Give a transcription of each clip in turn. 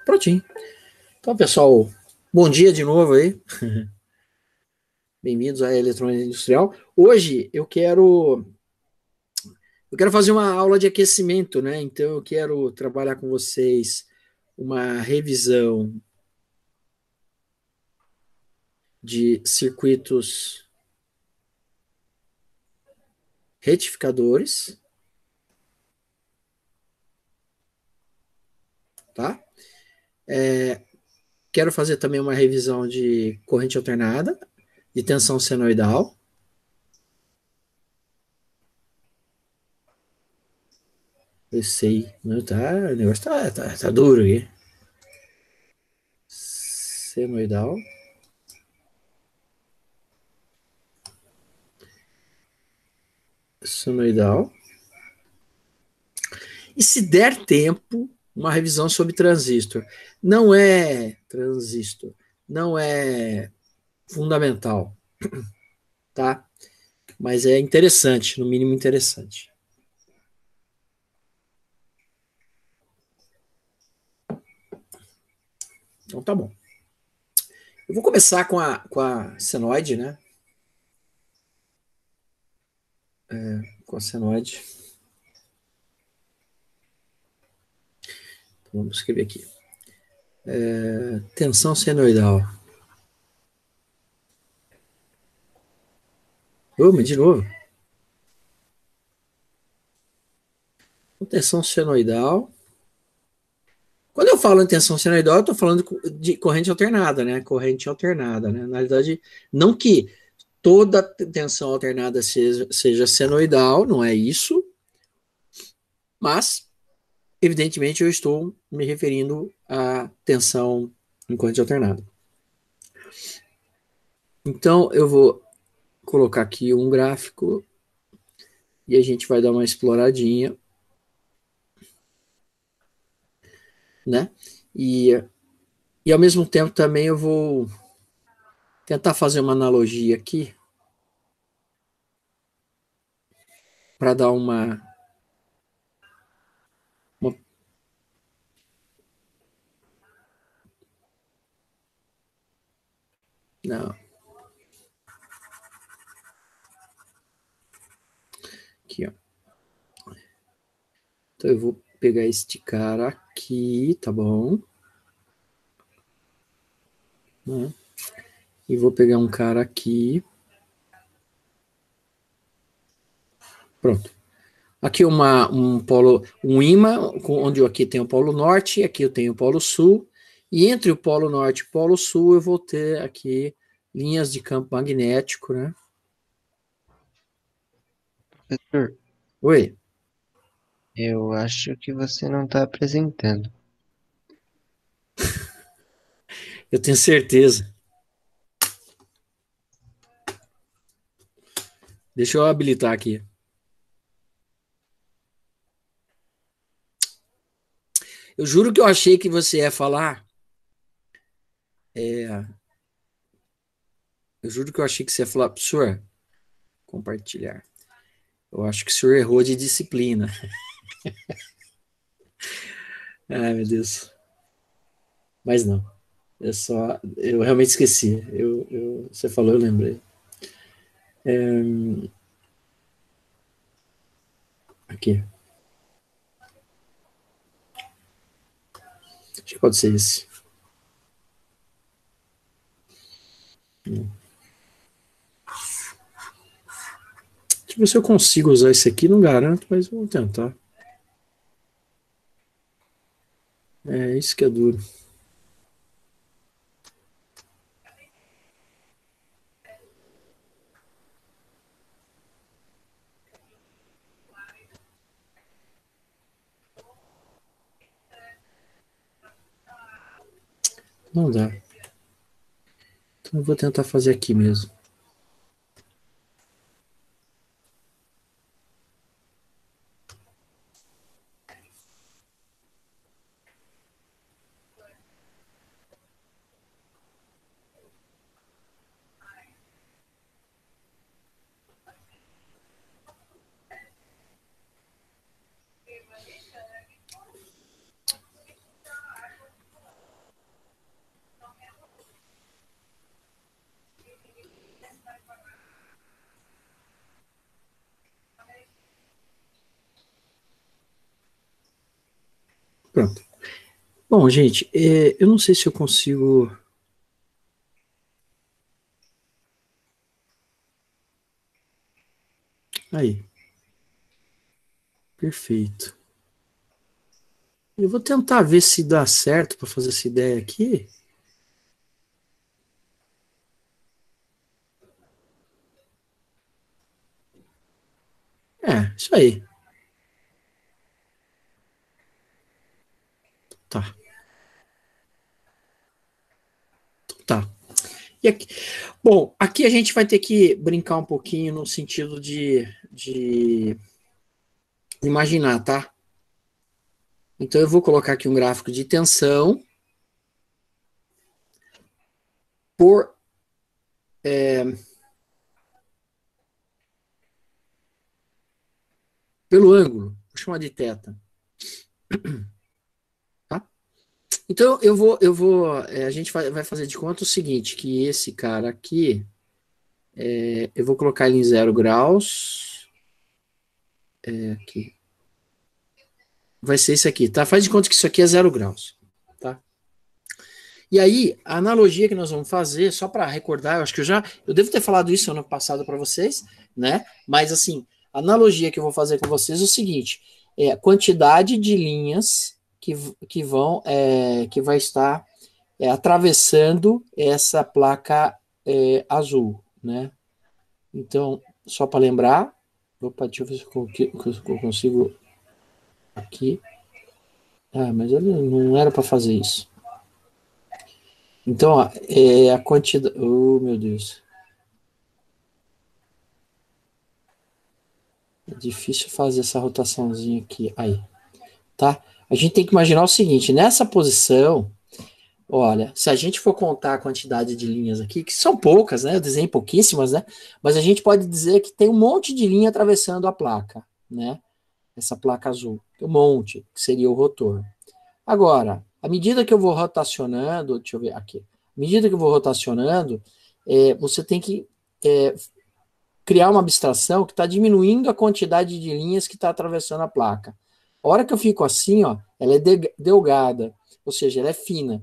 Prontinho. Então, pessoal, bom dia de novo aí. Bem-vindos à Eletrônica Industrial. Hoje eu quero fazer uma aula de aquecimento, né? Então eu quero trabalhar com vocês uma revisão de circuitos retificadores, tá? Quero fazer também uma revisão de corrente alternada, de tensão senoidal. Eu sei, não tá, o negócio tá duro aqui. Senoidal. Senoidal. E se der tempo, uma revisão sobre transistor. Não é transistor, não é fundamental, tá? Mas é interessante, no mínimo interessante. Então tá bom. Eu vou começar com a senoide, né? Com a senoide. Então, vamos escrever aqui. Tensão senoidal. Vamos, de novo. Tensão senoidal. Quando eu falo em tensão senoidal, eu estou falando de corrente alternada, né? Corrente alternada, né? Na verdade, não que toda tensão alternada seja senoidal, não é isso, mas, evidentemente, eu estou me referindo à tensão em corrente alternada. Então, eu vou colocar aqui um gráfico e a gente vai dar uma exploradinha, né? E ao mesmo tempo também eu vou tentar fazer uma analogia aqui para dar uma. Não, aqui, ó. Então eu vou pegar este cara aqui, tá bom? Né? E vou pegar um cara aqui. Pronto. Aqui um polo, um ímã, onde aqui tem o polo norte, aqui eu tenho o polo sul, e entre o polo norte e o polo sul eu vou ter aqui linhas de campo magnético, né? Professor, Oi, eu acho que você não está apresentando. eu tenho certeza. Deixa eu habilitar aqui. Eu juro que eu achei que você ia falar. é, eu juro que eu achei que você ia falar, professor, compartilhar. Eu acho que o senhor errou de disciplina. Ai, meu Deus. Mas não. Eu realmente esqueci. Você falou, eu lembrei. Aqui. Acho que pode ser esse. Deixa eu ver se eu consigo usar esse aqui. Não garanto, mas vou tentar. É isso que é duro. Não dá. Então eu vou tentar fazer aqui mesmo. Pronto. Bom, gente, eu não sei se eu consigo... Aí. Perfeito. Eu vou tentar ver se dá certo para fazer essa ideia aqui. Isso aí. Tá. Tá. E aqui, bom, aqui a gente vai ter que brincar um pouquinho no sentido de imaginar, tá? Então eu vou colocar aqui um gráfico de tensão por pelo ângulo, vou chamar de θ, tá? Então a gente vai fazer de conta o seguinte, que esse cara aqui, eu vou colocar ele em 0 graus, aqui, vai ser isso aqui, tá? Faz de conta que isso aqui é 0 graus, tá? E aí, a analogia que nós vamos fazer, só para recordar, eu acho que eu devo ter falado isso ano passado para vocês, né? Mas assim, a analogia que eu vou fazer com vocês é o seguinte: é a quantidade de linhas que vai estar atravessando essa placa azul, né? Então, só para lembrar, deixa eu ver se eu consigo aqui. Mas ele não era para fazer isso. Então, ó, a quantidade... Oh, meu Deus. É difícil fazer essa rotaçãozinha aqui. Aí, tá? A gente tem que imaginar o seguinte, nessa posição, olha, se a gente for contar a quantidade de linhas aqui, que são poucas, né? Eu desenhei pouquíssimas, né? Mas a gente pode dizer que tem um monte de linha atravessando a placa, né? Essa placa azul. Tem um monte, que seria o rotor. Agora, à medida que eu vou rotacionando, deixa eu ver aqui, à medida que eu vou rotacionando, você tem que criar uma abstração que está diminuindo a quantidade de linhas que está atravessando a placa. A hora que eu fico assim, ó, ela é delgada, ou seja, ela é fina.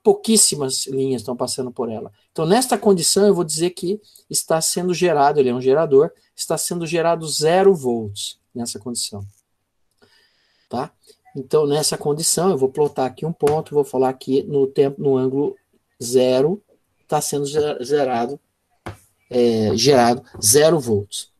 Pouquíssimas linhas estão passando por ela. Então, nesta condição, eu vou dizer que está sendo gerado, ele é um gerador, está sendo gerado 0 volts nessa condição. Tá? Então, nessa condição, eu vou plotar aqui um ponto, vou falar aqui no ângulo 0, está sendo gerado 0 volts.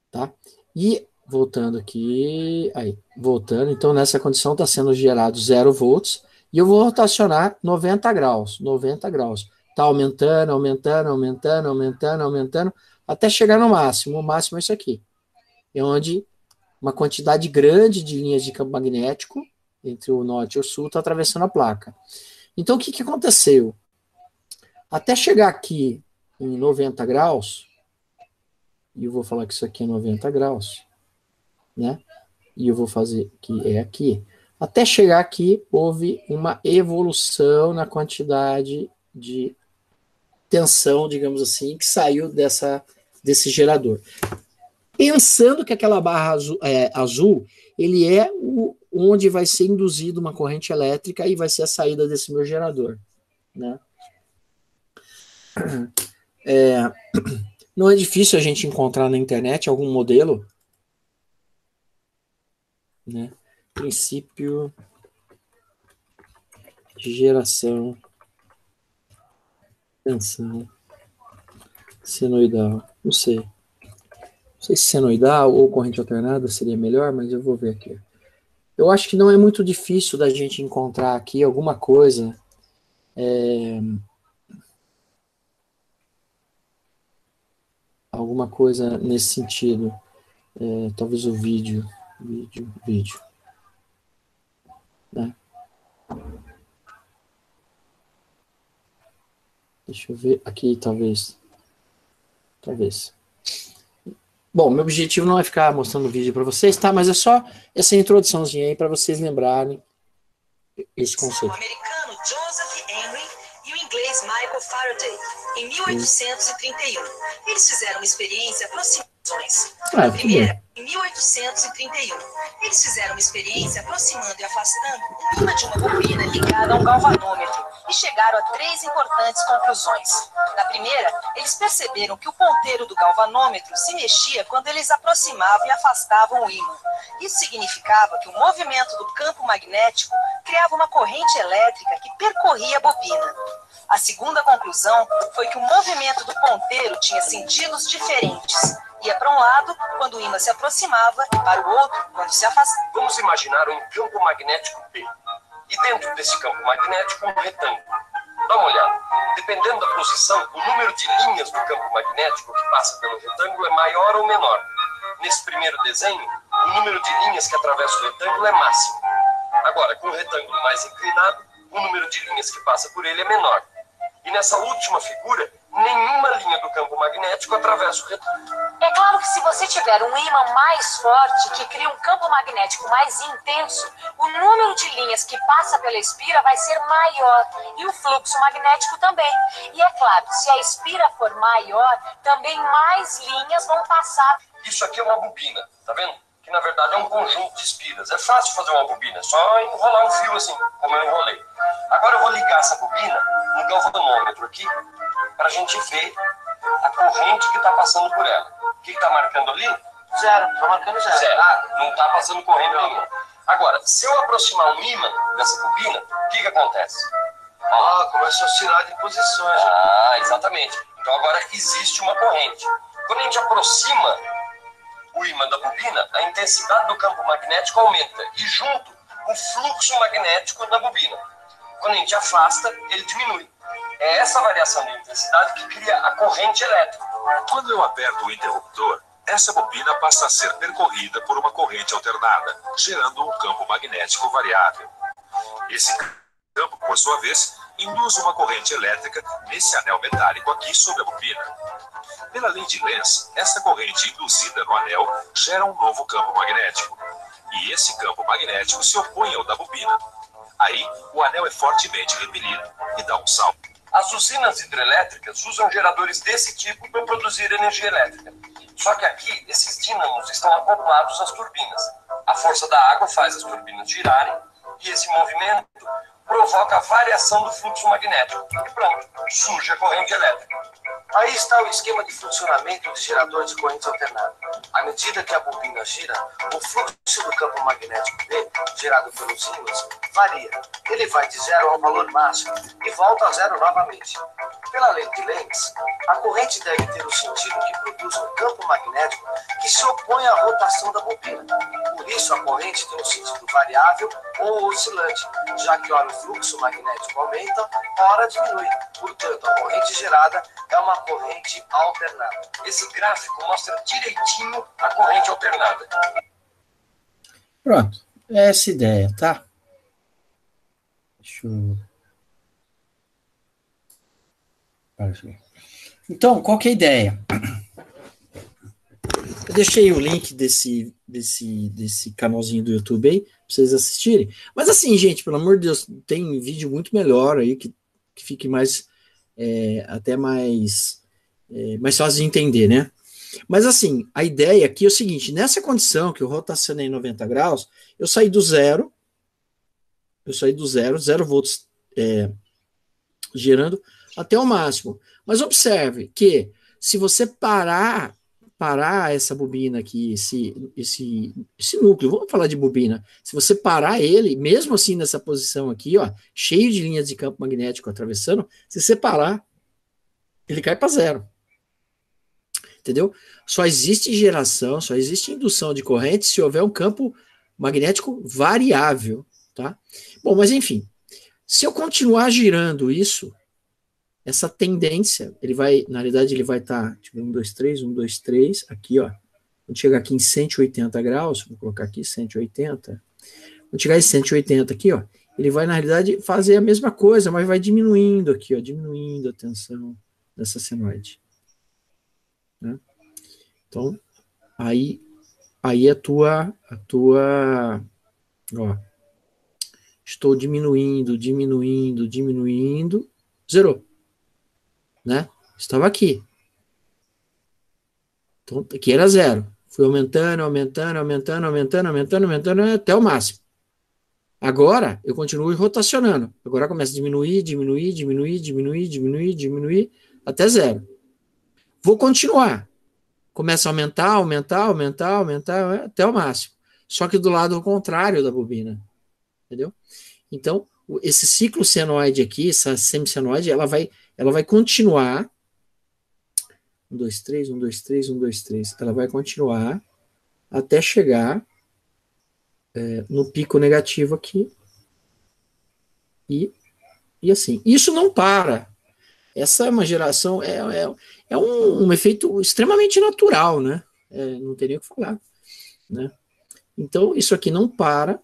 Tá? E voltando aqui, voltando, então nessa condição está sendo gerado 0 volts, e eu vou rotacionar 90 graus, 90 graus. Está aumentando, aumentando, aumentando, aumentando, aumentando, até chegar no máximo. O máximo é isso aqui. É onde uma quantidade grande de linhas de campo magnético entre o norte e o sul está atravessando a placa. Então, o que aconteceu? Até chegar aqui em 90 graus, e eu vou falar que isso aqui é 90 graus, né? E eu vou fazer que é aqui. Até chegar aqui, houve uma evolução na quantidade de tensão, digamos assim, que saiu desse gerador. Pensando que aquela barra azul ele é onde vai ser induzido uma corrente elétrica e vai ser a saída desse meu gerador, né? Não é difícil a gente encontrar na internet algum modelo, né? Princípio de geração, tensão senoidal. Não sei se senoidal ou corrente alternada seria melhor, mas eu vou ver aqui. Eu acho que não é muito difícil da gente encontrar aqui alguma coisa nesse sentido. Talvez o vídeo, né? Deixa eu ver aqui, talvez. Bom, meu objetivo não é ficar mostrando o vídeo para vocês, tá? Mas é só essa introduçãozinha aí para vocês lembrarem esse conceito. O americano Joseph Henry e o inglês Michael Faraday, em 1831. Eles fizeram uma experiência aproximações. A primeira, em 1831. Eles fizeram uma experiência aproximando e afastando um imã de uma bobina ligada a um galvanômetro e chegaram a 3 importantes conclusões. Na primeira, eles perceberam que o ponteiro do galvanômetro se mexia quando eles aproximavam e afastavam o ímã. Isso significava que o movimento do campo magnético criava uma corrente elétrica que percorria a bobina. A segunda conclusão foi que o movimento do ponteiro tinha sentidos diferentes. Ia para um lado quando o ímã se aproximava e para o outro quando se afastava. Vamos imaginar um campo magnético P. E dentro desse campo magnético um retângulo. Dá uma olhada. Dependendo da posição, o número de linhas do campo magnético que passa pelo retângulo é maior ou menor. Nesse primeiro desenho, o número de linhas que atravessa o retângulo é máximo. Agora, com o retângulo mais inclinado, o número de linhas que passa por ele é menor. E nessa última figura, nenhuma linha do campo magnético atravessa o retângulo. É claro que se você tiver um ímã mais forte, que cria um campo magnético mais intenso, o número de linhas que passa pela espira vai ser maior e o fluxo magnético também. E é claro, se a espira for maior, também mais linhas vão passar. Isso aqui é uma bobina, tá vendo? Que na verdade é um conjunto de espiras. É fácil fazer uma bobina, é só enrolar um fio assim, como eu enrolei. Agora eu vou ligar essa bobina no galvanômetro aqui, para a gente ver a corrente que está passando por ela. O que está marcando ali? Zero, tá marcando zero. Zero. Não está passando corrente nenhuma. Agora, se eu aproximar um ímã dessa bobina, o que acontece? Ah, começa a oscilar de posições. Ah, exatamente. Então agora existe uma corrente. Quando a gente aproxima o ímã da bobina, a intensidade do campo magnético aumenta e junto o fluxo magnético da bobina. Quando a gente afasta, ele diminui. É essa variação de intensidade que cria a corrente elétrica. Quando eu aperto o interruptor, essa bobina passa a ser percorrida por uma corrente alternada, gerando um campo magnético variável. Esse campo, por sua vez, induz uma corrente elétrica nesse anel metálico aqui sobre a bobina. Pela lei de Lenz, essa corrente induzida no anel gera um novo campo magnético. E esse campo magnético se opõe ao da bobina. Aí, o anel é fortemente repelido e dá um salto. As usinas hidrelétricas usam geradores desse tipo para produzir energia elétrica. Só que aqui, esses dínamos estão acoplados às turbinas. A força da água faz as turbinas girarem e esse movimento provoca a variação do fluxo magnético. E pronto, surge a corrente elétrica. Aí está o esquema de funcionamento de gerador de corrente alternada. À medida que a bobina gira, o fluxo do campo magnético B, gerado pelos ímãs, varia. Ele vai de zero ao valor máximo e volta a zero novamente. Pela lei de Lenz, a corrente deve ter o sentido que produz um campo magnético que se opõe à rotação da bobina. Por isso, a corrente tem um sentido variável ou oscilante, já que ora o fluxo magnético aumenta, ora diminui. Portanto, a corrente gerada é uma corrente alternada. Esse gráfico mostra direitinho a corrente alternada. Pronto, é essa ideia, tá? Deixa eu... Então, qual que é a ideia? Eu deixei o link desse canalzinho do YouTube aí, pra vocês assistirem. Mas assim, gente, pelo amor de Deus, tem vídeo muito melhor aí, que fique mais, até mais fácil de entender, né? Mas assim, a ideia aqui é o seguinte, nessa condição que eu rotacionei 90 graus, eu saí do zero, 0 volts gerando até o máximo. Mas observe que se você parar essa bobina aqui, esse núcleo, vamos falar de bobina, se você parar ele, mesmo assim nessa posição aqui, ó, cheio de linhas de campo magnético atravessando, se você parar, ele cai para zero. Entendeu? Só existe geração, só existe indução de corrente se houver um campo magnético variável, tá? Bom, mas enfim, se eu continuar girando isso, essa tendência, ele vai, na realidade, ele vai estar, tipo, 1, 2, 3, aqui, ó. Quando chegar aqui em 180 graus, vou colocar aqui 180. Quando chegar em 180 aqui, ó, ele vai, na realidade, fazer a mesma coisa, mas vai diminuindo aqui, ó, diminuindo a tensão dessa senoide. Né? Então, aí a tua, ó, estou diminuindo, zerou. Né? Estava aqui. Então, aqui era zero. Fui aumentando até o máximo. Agora, eu continuo rotacionando. Agora começa a diminuir, até zero. Vou continuar. Começa a aumentar, até o máximo. Só que do lado contrário da bobina. Entendeu? Então, esse ciclo senoide aqui, essa semissenoide, ela vai continuar. 1, 2, 3, 1, 2, 3, 1, 2, 3. Ela vai continuar até chegar no pico negativo aqui. E assim. Isso não para. Essa é uma geração, é um efeito extremamente natural, né? Não teria o que falar. Né? Então, isso aqui não para.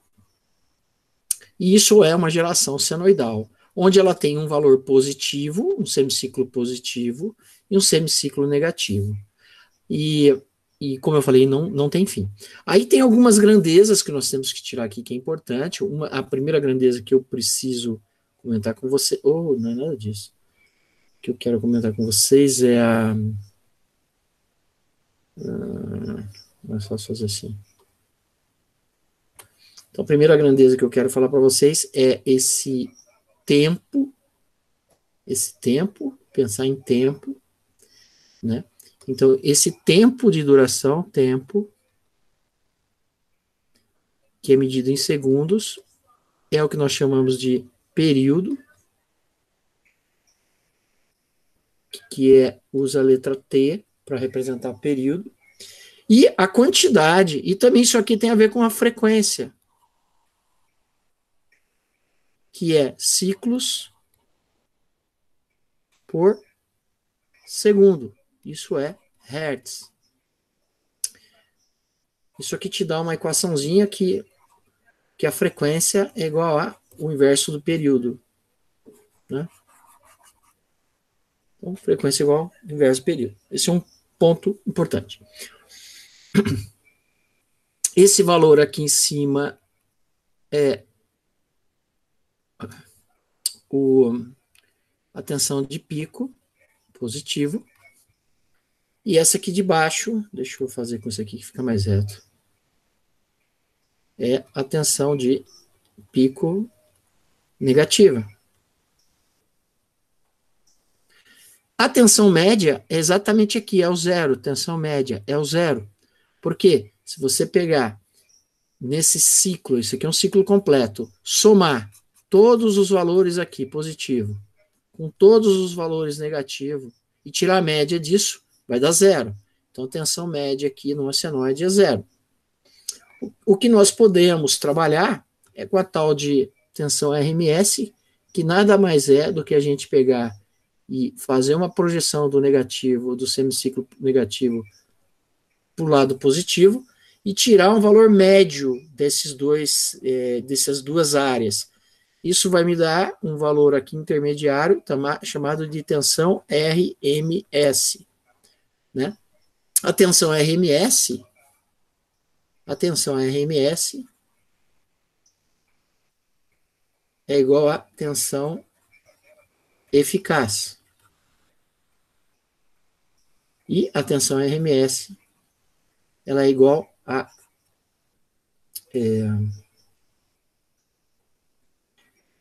E isso é uma geração senoidal, onde ela tem um valor positivo, um semiciclo positivo, e um semiciclo negativo. E como eu falei, não tem fim. Aí tem algumas grandezas que nós temos que tirar aqui, que é importante. A primeira grandeza que eu preciso comentar com você, não é nada disso. O que eu quero comentar com vocês é mais fácil fazer assim. Então, a primeira grandeza que eu quero falar para vocês é esse tempo, pensar em tempo, né? Então, esse tempo de duração, que é medido em segundos, é o que nós chamamos de período, que usa a letra T para representar período, e a quantidade, e também isso aqui tem a ver com a frequência, que é ciclos por segundo. Isso é hertz. Isso aqui te dá uma equaçãozinha que a frequência é igual ao inverso do período. Né? Então, frequência igual ao inverso do período. Esse é um ponto importante. Esse valor aqui em cima é a tensão de pico, positivo. E essa aqui de baixo, deixa eu fazer com isso aqui que fica mais reto, é a tensão de pico negativa. A tensão média é exatamente aqui, é o zero. Tensão média é o zero. Por quê? Se você pegar nesse ciclo, isso aqui é um ciclo completo, somar todos os valores aqui positivo com todos os valores negativo e tirar a média disso, vai dar zero. Então, a tensão média aqui no senoide é zero. O que nós podemos trabalhar é com a tal de tensão RMS, que nada mais é do que a gente pegar e fazer uma projeção do negativo, do semiciclo negativo para o lado positivo e tirar um valor médio dessas duas áreas. Isso vai me dar um valor aqui intermediário, chamado de tensão RMS. Né? A tensão RMS é igual a tensão eficaz. E a tensão RMS ela é igual a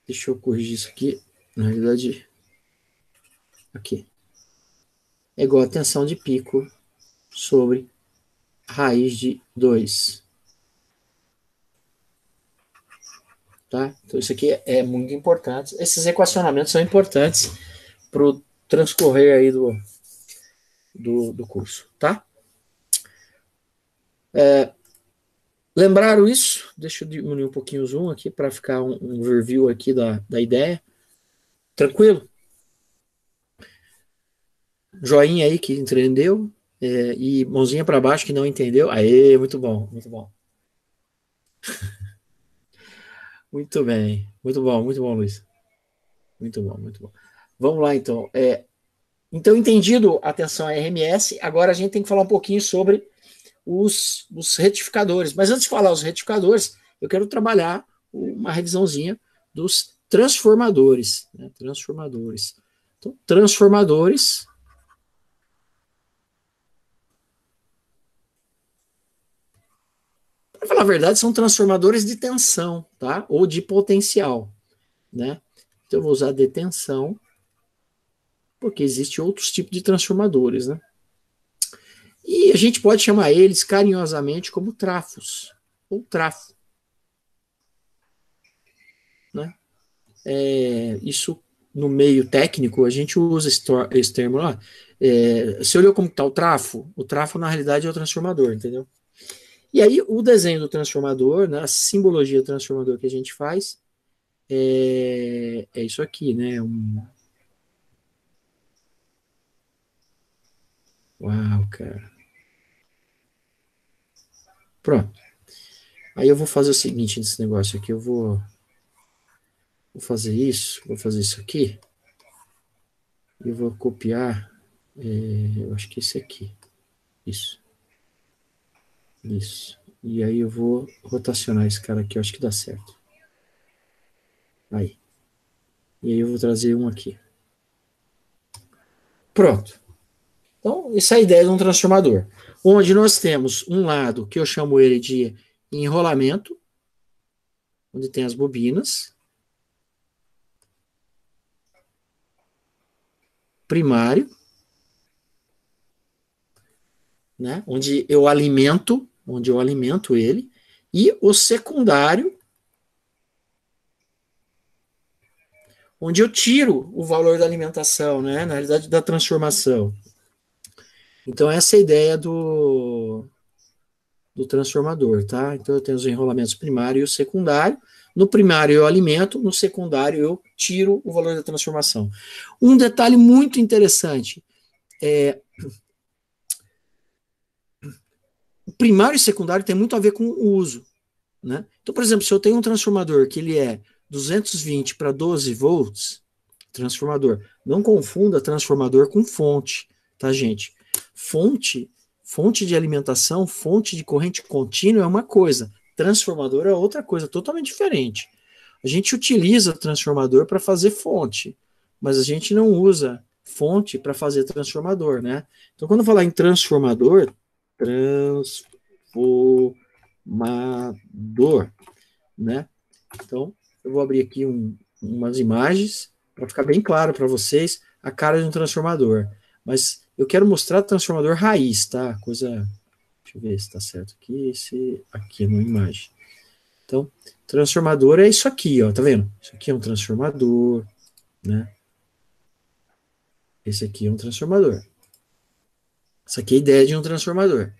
deixa eu corrigir isso aqui, na realidade aqui é igual a tensão de pico sobre raiz de 2. Tá? Então isso aqui é muito importante. Esses equacionamentos são importantes para o transcorrer aí do curso, tá? Lembraram isso? Deixa eu diminuir um pouquinho o zoom aqui para ficar um overview aqui da ideia. Tranquilo? Joinha aí que entendeu e mãozinha para baixo que não entendeu. Aê, muito bom, muito bom. Muito bem, muito bom, Luiz. Muito bom. Vamos lá, então. Então, entendido a tensão RMS, agora a gente tem que falar um pouquinho sobre os retificadores. Mas antes de falar os retificadores, eu quero trabalhar uma revisãozinha dos transformadores. Né? Então, transformadores Para falar a verdade, são transformadores de tensão, tá? Ou de potencial, né? Então eu vou usar de tensão, porque existem outros tipos de transformadores, né? E a gente pode chamar eles carinhosamente como trafos, ou trafo, né? Isso no meio técnico, a gente usa esse termo lá. Você olhou como está o trafo na realidade é o transformador, entendeu? E aí o desenho do transformador, né, a simbologia do transformador que a gente faz é isso aqui, né? Uau, cara. Pronto. Aí eu vou fazer o seguinte nesse negócio aqui, eu vou fazer isso aqui, e vou copiar, eu acho que esse aqui, isso, e aí eu vou rotacionar esse cara aqui, eu acho que dá certo, aí, e aí eu vou trazer um aqui, pronto. Então, essa é a ideia de um transformador, onde nós temos um lado que eu chamo ele de enrolamento, onde tem as bobinas, primário, né, onde eu alimento ele, e o secundário, onde eu tiro o valor da alimentação, né, na realidade da transformação. Então essa é a ideia do transformador, tá? Então eu tenho os enrolamentos primário e o secundário. No primário eu alimento, no secundário eu tiro o valor da transformação. Um detalhe muito interessante, o primário e secundário tem muito a ver com o uso, né? Então, por exemplo, se eu tenho um transformador que ele é 220 para 12 volts, transformador, não confunda transformador com fonte, tá, gente? Fonte de alimentação, fonte de corrente contínua é uma coisa, transformador é outra coisa, totalmente diferente. A gente utiliza transformador para fazer fonte, mas a gente não usa fonte para fazer transformador, né? Então, quando eu falar em transformador, né? Então, eu vou abrir aqui umas imagens para ficar bem claro para vocês a cara de um transformador. Mas eu quero mostrar o transformador raiz, tá? Deixa eu ver se está certo aqui. Esse aqui é uma imagem. Então, transformador é isso aqui, ó, tá vendo? Isso aqui é um transformador, né? Esse aqui é um transformador. Essa aqui é a ideia de um transformador,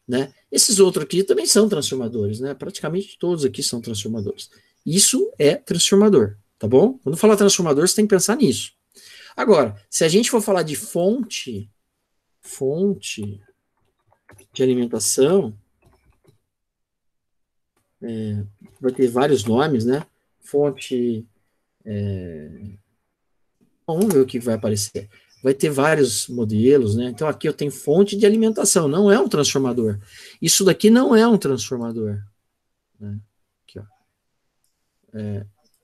né? Esses outros aqui também são transformadores, né? Praticamente todos aqui são transformadores. Isso é transformador, tá bom? Quando falar transformador, você tem que pensar nisso. Agora, se a gente for falar de fonte de alimentação, vai ter vários nomes, né? Fonte, vamos ver o que vai aparecer. Vai ter vários modelos, né? Então aqui eu tenho fonte de alimentação, não é um transformador. Isso daqui não é um transformador, né? Aqui, ó.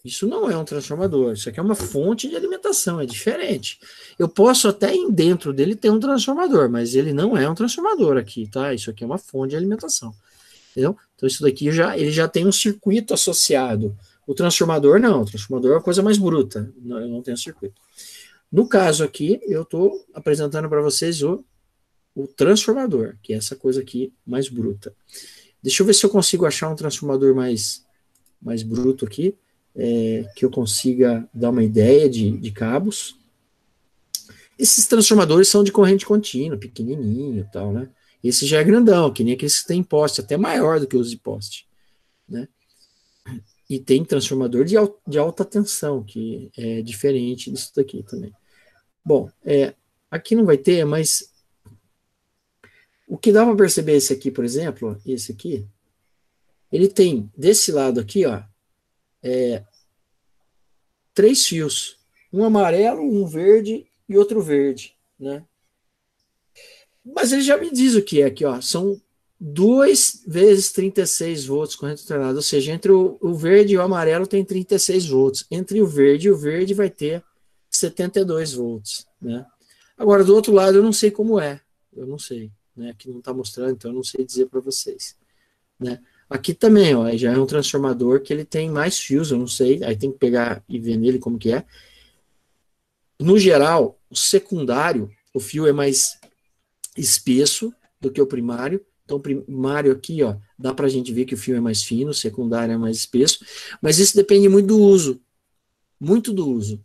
Isso não é um transformador, isso aqui é uma fonte de alimentação, é diferente. Eu posso até dentro dele ter um transformador, mas ele não é um transformador aqui, tá? Isso aqui é uma fonte de alimentação, entendeu? Então isso daqui ele já tem um circuito associado. O transformador não, o transformador é uma coisa mais bruta, eu não tenho circuito. No caso aqui, eu estou apresentando para vocês o transformador, que é essa coisa aqui mais bruta. Deixa eu ver se eu consigo achar um transformador mais bruto aqui, que eu consiga dar uma ideia de cabos. Esses transformadores são de corrente contínua, pequenininho e tal, né? Esse já é grandão, que nem aqueles que tem poste, até maior do que os de poste, né? E tem transformador de alta tensão, que é diferente disso daqui também. Bom, aqui não vai ter, mas o que dá para perceber esse aqui, por exemplo, esse aqui, ele tem desse lado aqui, ó, 3 fios, um amarelo, um verde e outro verde, né? Mas ele já me diz o que é aqui, ó, são 2 vezes 36 volts corrente alternada, ou seja, entre o verde e o amarelo tem 36 volts, entre o verde e o verde vai ter 72 volts, né? Agora, do outro lado, eu não sei como é, eu não sei, né? Aqui não está mostrando, então eu não sei dizer para vocês, né? Aqui também, ó, já é um transformador que ele tem mais fios, eu não sei, aí tem que pegar e ver nele como que é. No geral, o secundário, o fio é mais espesso do que o primário. Então, o primário aqui, ó, dá pra gente ver que o fio é mais fino, o secundário é mais espesso, mas isso depende muito do uso,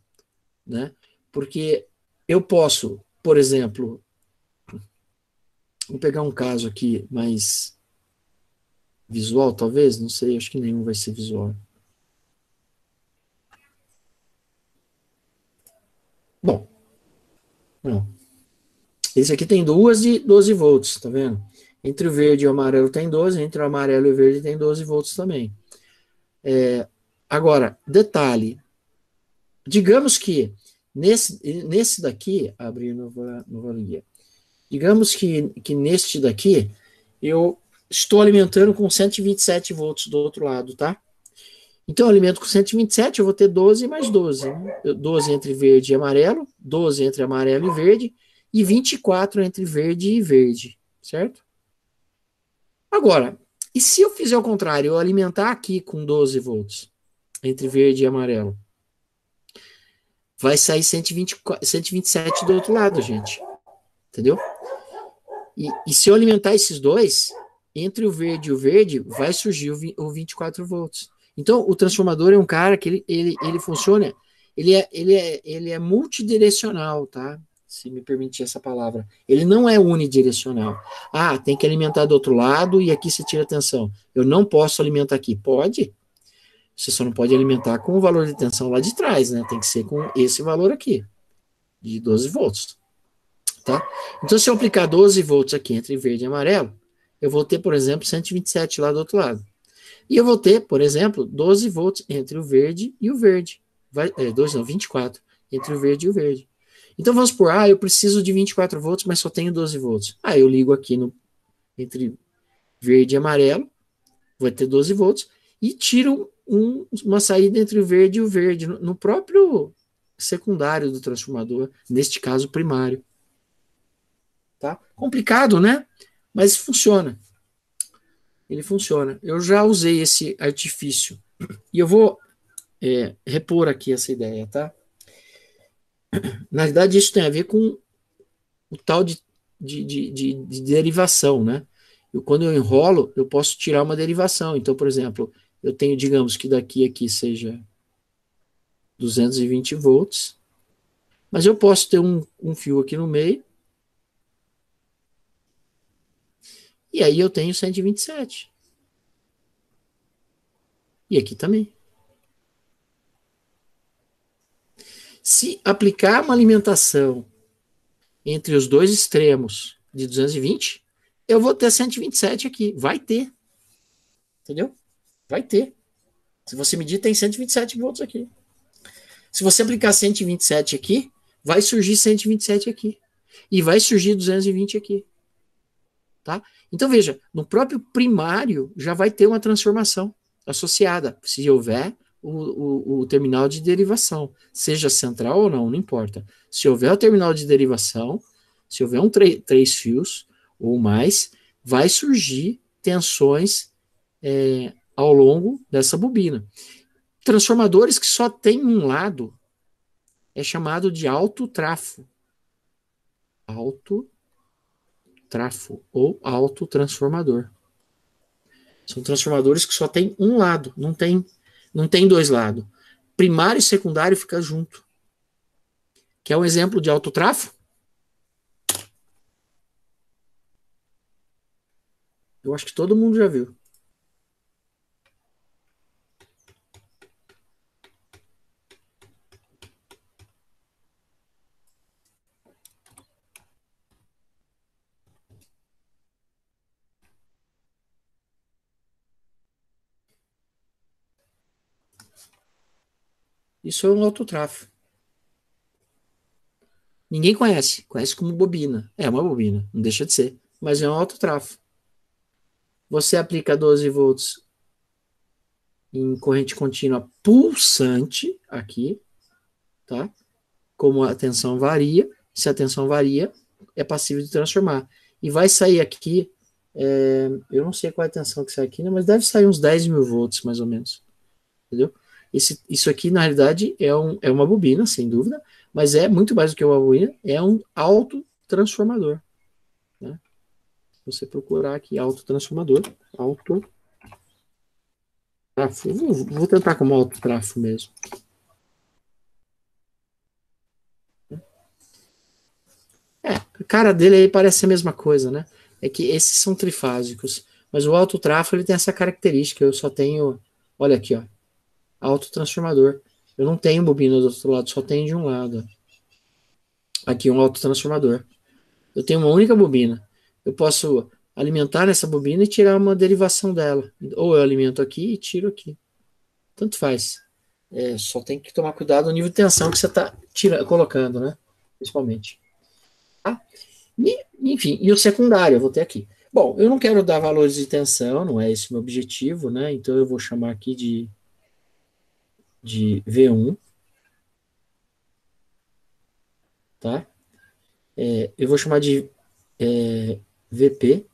né? Porque eu posso, por exemplo, vou pegar um caso aqui mais visual, talvez, não sei, acho que nenhum vai ser visual. Bom, não. Esse aqui tem duas de 12 volts, tá vendo? Entre o verde e o amarelo tem 12, entre o amarelo e o verde tem 12 volts também. Agora, detalhe, digamos que nesse daqui, abrir nova linha, digamos que neste daqui, eu estou alimentando com 127 volts do outro lado, tá? Então, eu alimento com 127, eu vou ter 12 mais 12. Né? 12 entre verde e amarelo, 12 entre amarelo e verde, e 24 entre verde e verde, certo? Agora, e se eu fizer o contrário, eu alimentar aqui com 12 volts, entre verde e amarelo? Vai sair 127 do outro lado, gente. Entendeu? E se eu alimentar esses dois, entre o verde e o verde, vai surgir o 24 volts. Então, o transformador é um cara que ele funciona, ele é multidirecional, tá? Se me permitir essa palavra. Ele não é unidirecional. Ah, tem que alimentar do outro lado e aqui você tira tensão. Eu não posso alimentar aqui. Pode. Você só não pode alimentar com o valor de tensão lá de trás, né? Tem que ser com esse valor aqui, de 12 volts. Tá? Então, se eu aplicar 12 volts aqui entre verde e amarelo, eu vou ter, por exemplo, 127 lá do outro lado. E eu vou ter, por exemplo, 12 volts entre o verde e o verde. 24, entre o verde e o verde. Então, vamos supor, eu preciso de 24 volts, mas só tenho 12 volts. Eu ligo aqui entre verde e amarelo, vai ter 12 volts, e tiro uma saída entre o verde e o verde, no próprio secundário do transformador, neste caso primário. Tá? Complicado, né? Mas funciona. Ele funciona. Eu já usei esse artifício. E eu vou repor aqui essa ideia, tá? Na verdade, isso tem a ver com o tal de derivação, né? Quando eu enrolo, eu posso tirar uma derivação. Então, por exemplo, eu tenho, digamos que daqui aqui seja 220 volts, mas eu posso ter um fio aqui no meio, e aí eu tenho 127. E aqui também. Se aplicar uma alimentação entre os dois extremos de 220, eu vou ter 127 aqui. Vai ter. Entendeu? Vai ter. Se você medir, tem 127 volts aqui. Se você aplicar 127 aqui, vai surgir 127 aqui. E vai surgir 220 aqui. Tá? Então, veja, no próprio primário já vai ter uma transformação associada, se houver o terminal de derivação, seja central ou não importa. Se houver o terminal de derivação, se houver três fios ou mais, vai surgir tensões ao longo dessa bobina. Transformadores que só tem um lado é chamado de autotrafo. Autotrafo ou autotransformador. São transformadores que só tem um lado, não tem dois lados. Primário e secundário fica junto. Quer um exemplo de autotrafo? Eu acho que todo mundo já viu. Isso é um autotrafo. Ninguém conhece como bobina. É uma bobina, não deixa de ser, mas é um autotrafo. Você aplica 12 volts em corrente contínua pulsante aqui, tá? Como a tensão varia, se a tensão varia, é passível de transformar. E vai sair aqui Eu não sei qual é a tensão que sai aqui, né, mas deve sair uns 10 mil volts, mais ou menos. Entendeu? Isso aqui, na realidade, é uma bobina, sem dúvida, mas é muito mais do que uma bobina, é um autotransformador. Né? Você procurar aqui autotransformador, autotrafo, vou tentar como autotrafo mesmo. A cara dele aí parece a mesma coisa, né? É que esses são trifásicos, mas o autotrafo ele tem essa característica, eu só tenho, olha aqui, ó, autotransformador. Eu não tenho bobina do outro lado, só tenho de um lado. Aqui um autotransformador. Eu tenho uma única bobina. Eu posso alimentar essa bobina e tirar uma derivação dela. Ou eu alimento aqui e tiro aqui. Tanto faz. Só tem que tomar cuidado no nível de tensão que você está colocando, né? Principalmente. Tá? Enfim, e o secundário, eu vou ter aqui. Bom, eu não quero dar valores de tensão, não é esse o meu objetivo, né? Então eu vou chamar aqui de V1. Tá? Eu vou chamar de VP.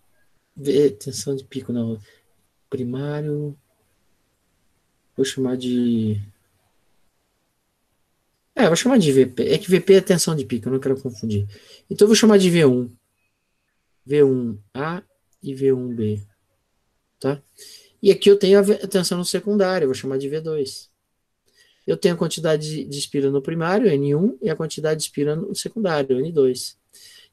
Tensão de pico, não. Primário. Vou chamar de. Vou chamar de VP. É que VP é tensão de pico, eu não quero confundir. Então eu vou chamar de V1. V1A e V1B. Tá? E aqui eu tenho a tensão no secundário, eu vou chamar de V2. Eu tenho a quantidade de espira no primário, N1, e a quantidade de espira no secundário, N2.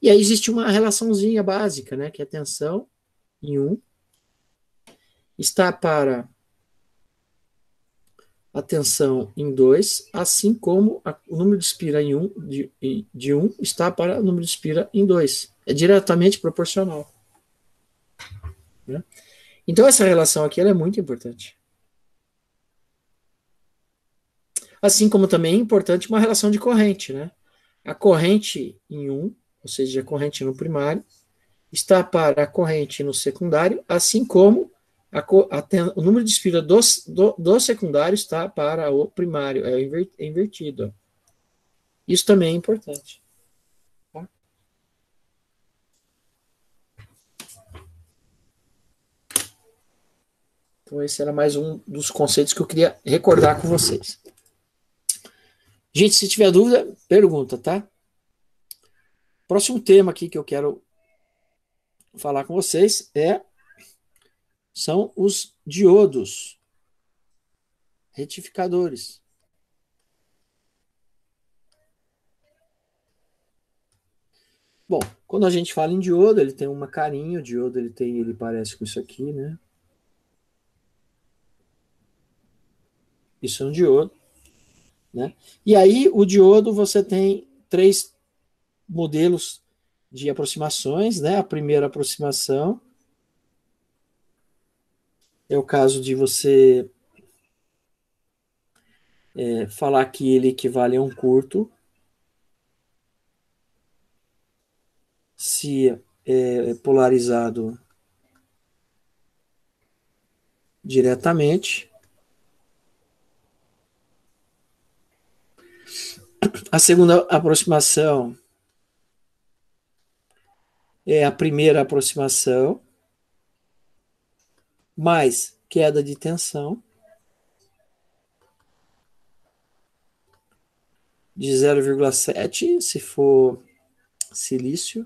E aí existe uma relaçãozinha básica, né? Que a tensão em 1 está para a tensão em 2, assim como o número de espira em 1, de 1 está para o número de espira em 2. É diretamente proporcional. Né? Então essa relação aqui ela é muito importante. Assim como também é importante uma relação de corrente. Né? A corrente em 1, ou seja, a corrente no primário, está para a corrente no secundário, assim como o número de espira do secundário está para o primário, é invertido. Isso também é importante. Tá? Então esse era mais um dos conceitos que eu queria recordar com vocês. Gente, se tiver dúvida, pergunta, tá? Próximo tema aqui que eu quero falar com vocês são os diodos retificadores. Bom, quando a gente fala em diodo, ele tem uma carinha, o diodo ele parece com isso aqui, né? Isso é um diodo, né? E aí o diodo você tem 3 modelos de aproximações, né? A primeira aproximação é o caso de você falar que ele equivale a um curto se é polarizado diretamente. A segunda aproximação é a primeira aproximação mais queda de tensão de 0,7 se for silício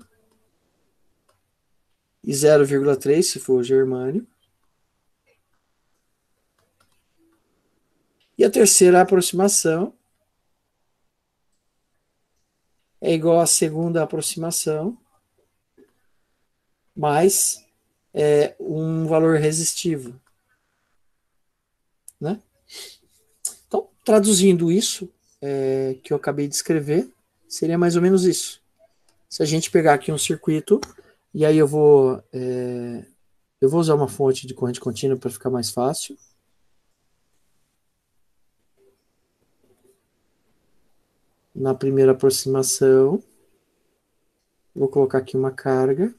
e 0,3 se for germânio. E a terceira aproximação é igual à segunda aproximação mais um valor resistivo. Né? Então, traduzindo isso que eu acabei de escrever, seria mais ou menos isso. Se a gente pegar aqui um circuito, e aí eu vou usar uma fonte de corrente contínua para ficar mais fácil. Na primeira aproximação, vou colocar aqui uma carga.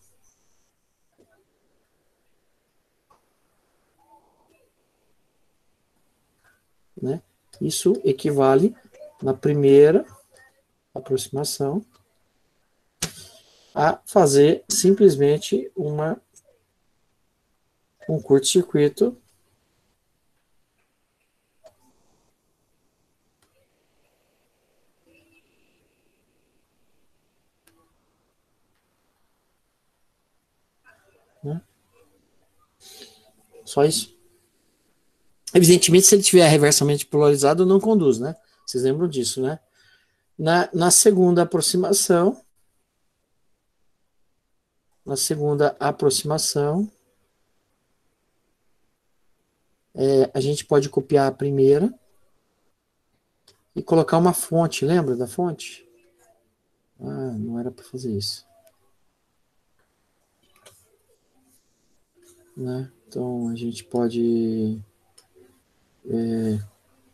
Né? Isso equivale, na primeira aproximação, a fazer simplesmente uma um curto-circuito né? Só isso. Evidentemente, se ele tiver reversamente polarizado, não conduz, né? Vocês lembram disso, né? Na segunda aproximação, a gente pode copiar a primeira e colocar uma fonte, lembra da fonte? Ah, não era para fazer isso. Né? Então, a gente pode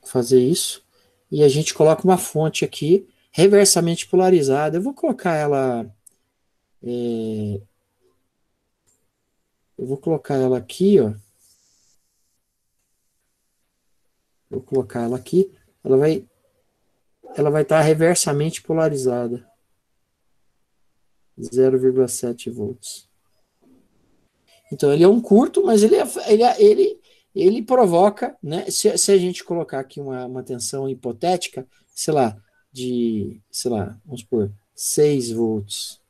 fazer isso e a gente coloca uma fonte aqui reversamente polarizada. Eu vou colocar ela aqui, ó. Vou colocar ela aqui. Ela vai estar reversamente polarizada. 0,7 volts. Então, ele é um curto, mas ele provoca, né? Se a gente colocar aqui uma tensão hipotética, vamos supor, 6 volts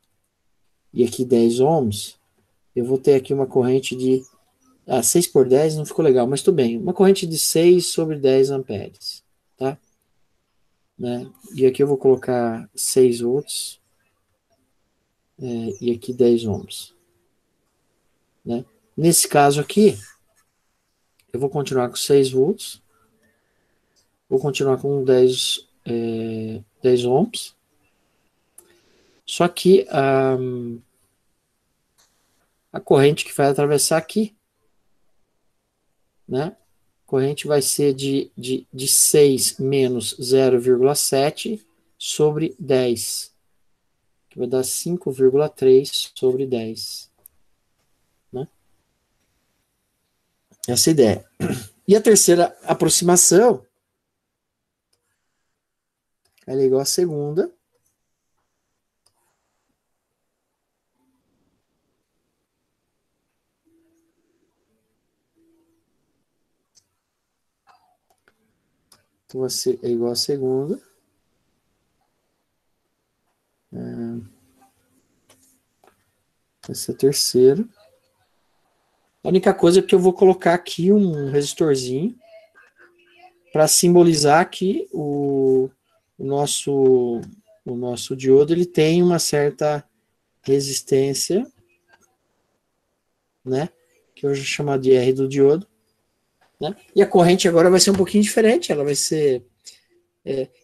e aqui 10 ohms, eu vou ter aqui uma corrente de 6 por 10 não ficou legal, mas tudo bem. Uma corrente de 6 sobre 10 amperes, tá? Né? E aqui eu vou colocar 6 volts e aqui 10 ohms. Né? Nesse caso aqui, eu vou continuar com 6 volts, vou continuar com 10 ohms, só que a corrente que vai atravessar aqui, né? A corrente vai ser de 6 menos 0,7 sobre 10, que vai dar 5,3 sobre 10. Né? Essa é a ideia. E a terceira aproximação, ela é igual à segunda. Então, é igual à segunda. Essa é a terceira. A única coisa é que eu vou colocar aqui um resistorzinho para simbolizar que o nosso diodo ele tem uma certa resistência, né? Que eu vou chamar de R do diodo. Né? E a corrente agora vai ser um pouquinho diferente, ela vai ser...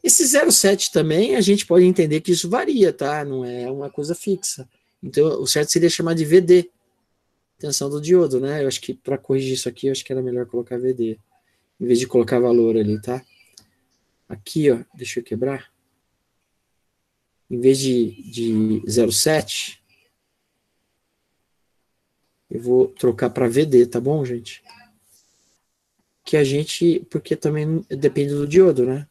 esse 0,7 também, a gente pode entender que isso varia, tá? Não é uma coisa fixa. Então, o certo seria chamar de VD, tensão do diodo, né? Eu acho que para corrigir isso aqui, eu acho que era melhor colocar VD, em vez de colocar valor ali, tá? Aqui, ó, deixa eu quebrar. Em vez de 0,7, eu vou trocar para VD, tá bom, gente? Porque também depende do diodo, né?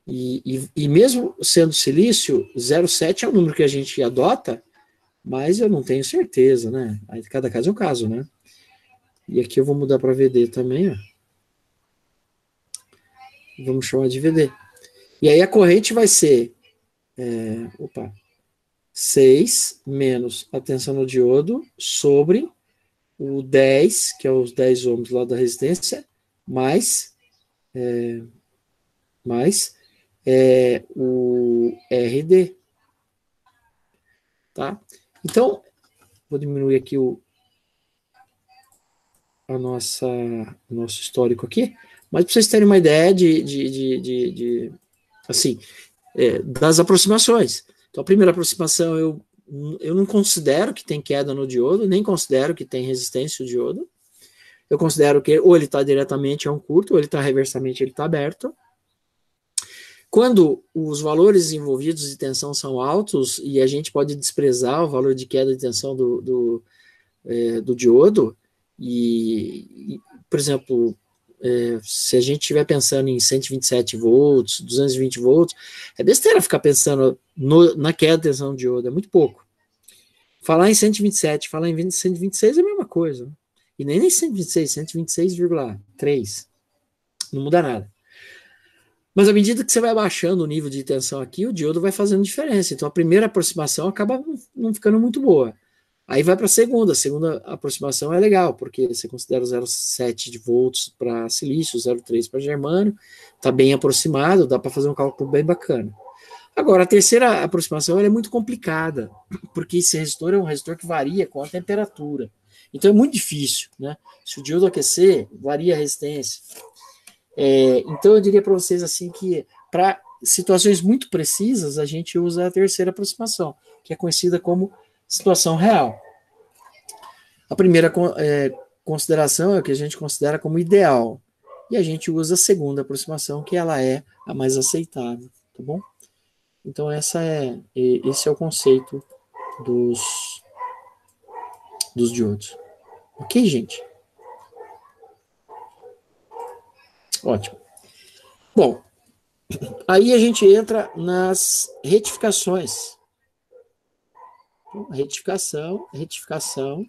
E mesmo sendo silício, 0,7 é o número que a gente adota, mas eu não tenho certeza, né? Aí cada caso é um caso, né? E aqui eu vou mudar para VD também, ó. Vamos chamar de VD. E aí a corrente vai ser 6 menos a tensão no diodo sobre o 10, que é os 10 ohms lá da resistência, mais o RD. Tá? Então, vou diminuir aqui o nosso histórico aqui, mas para vocês terem uma ideia das aproximações. Então, a primeira aproximação eu não considero que tem queda no diodo, nem considero que tem resistência o diodo. Eu considero que ou ele está diretamente, é um curto, ou ele está reversamente, ele está aberto. Quando os valores envolvidos de tensão são altos, e a gente pode desprezar o valor de queda de tensão do diodo, por exemplo, se a gente estiver pensando em 127 volts, 220 volts, é besteira ficar pensando na queda de tensão do diodo, é muito pouco. Falar em 127, falar em 126 é a mesma coisa. Né? E nem 126, 126,3. Não muda nada. Mas à medida que você vai baixando o nível de tensão aqui, o diodo vai fazendo diferença. Então a primeira aproximação acaba não ficando muito boa. Aí vai para a segunda aproximação é legal, porque você considera 0,7 de volts para silício, 0,3 para germânio, está bem aproximado, dá para fazer um cálculo bem bacana. Agora, a terceira aproximação ela é muito complicada, porque esse resistor é um resistor que varia com a temperatura. Então é muito difícil, né? Se o diodo aquecer, varia a resistência. Então eu diria para vocês assim que para situações muito precisas a gente usa a terceira aproximação, que é conhecida como situação real. A primeira consideração é o que a gente considera como ideal, e a gente usa a segunda aproximação, que ela é a mais aceitável, tá bom? Então esse é o conceito dos diodos. Ok, gente? Ótimo. Bom, aí a gente entra nas retificações. Então, retificação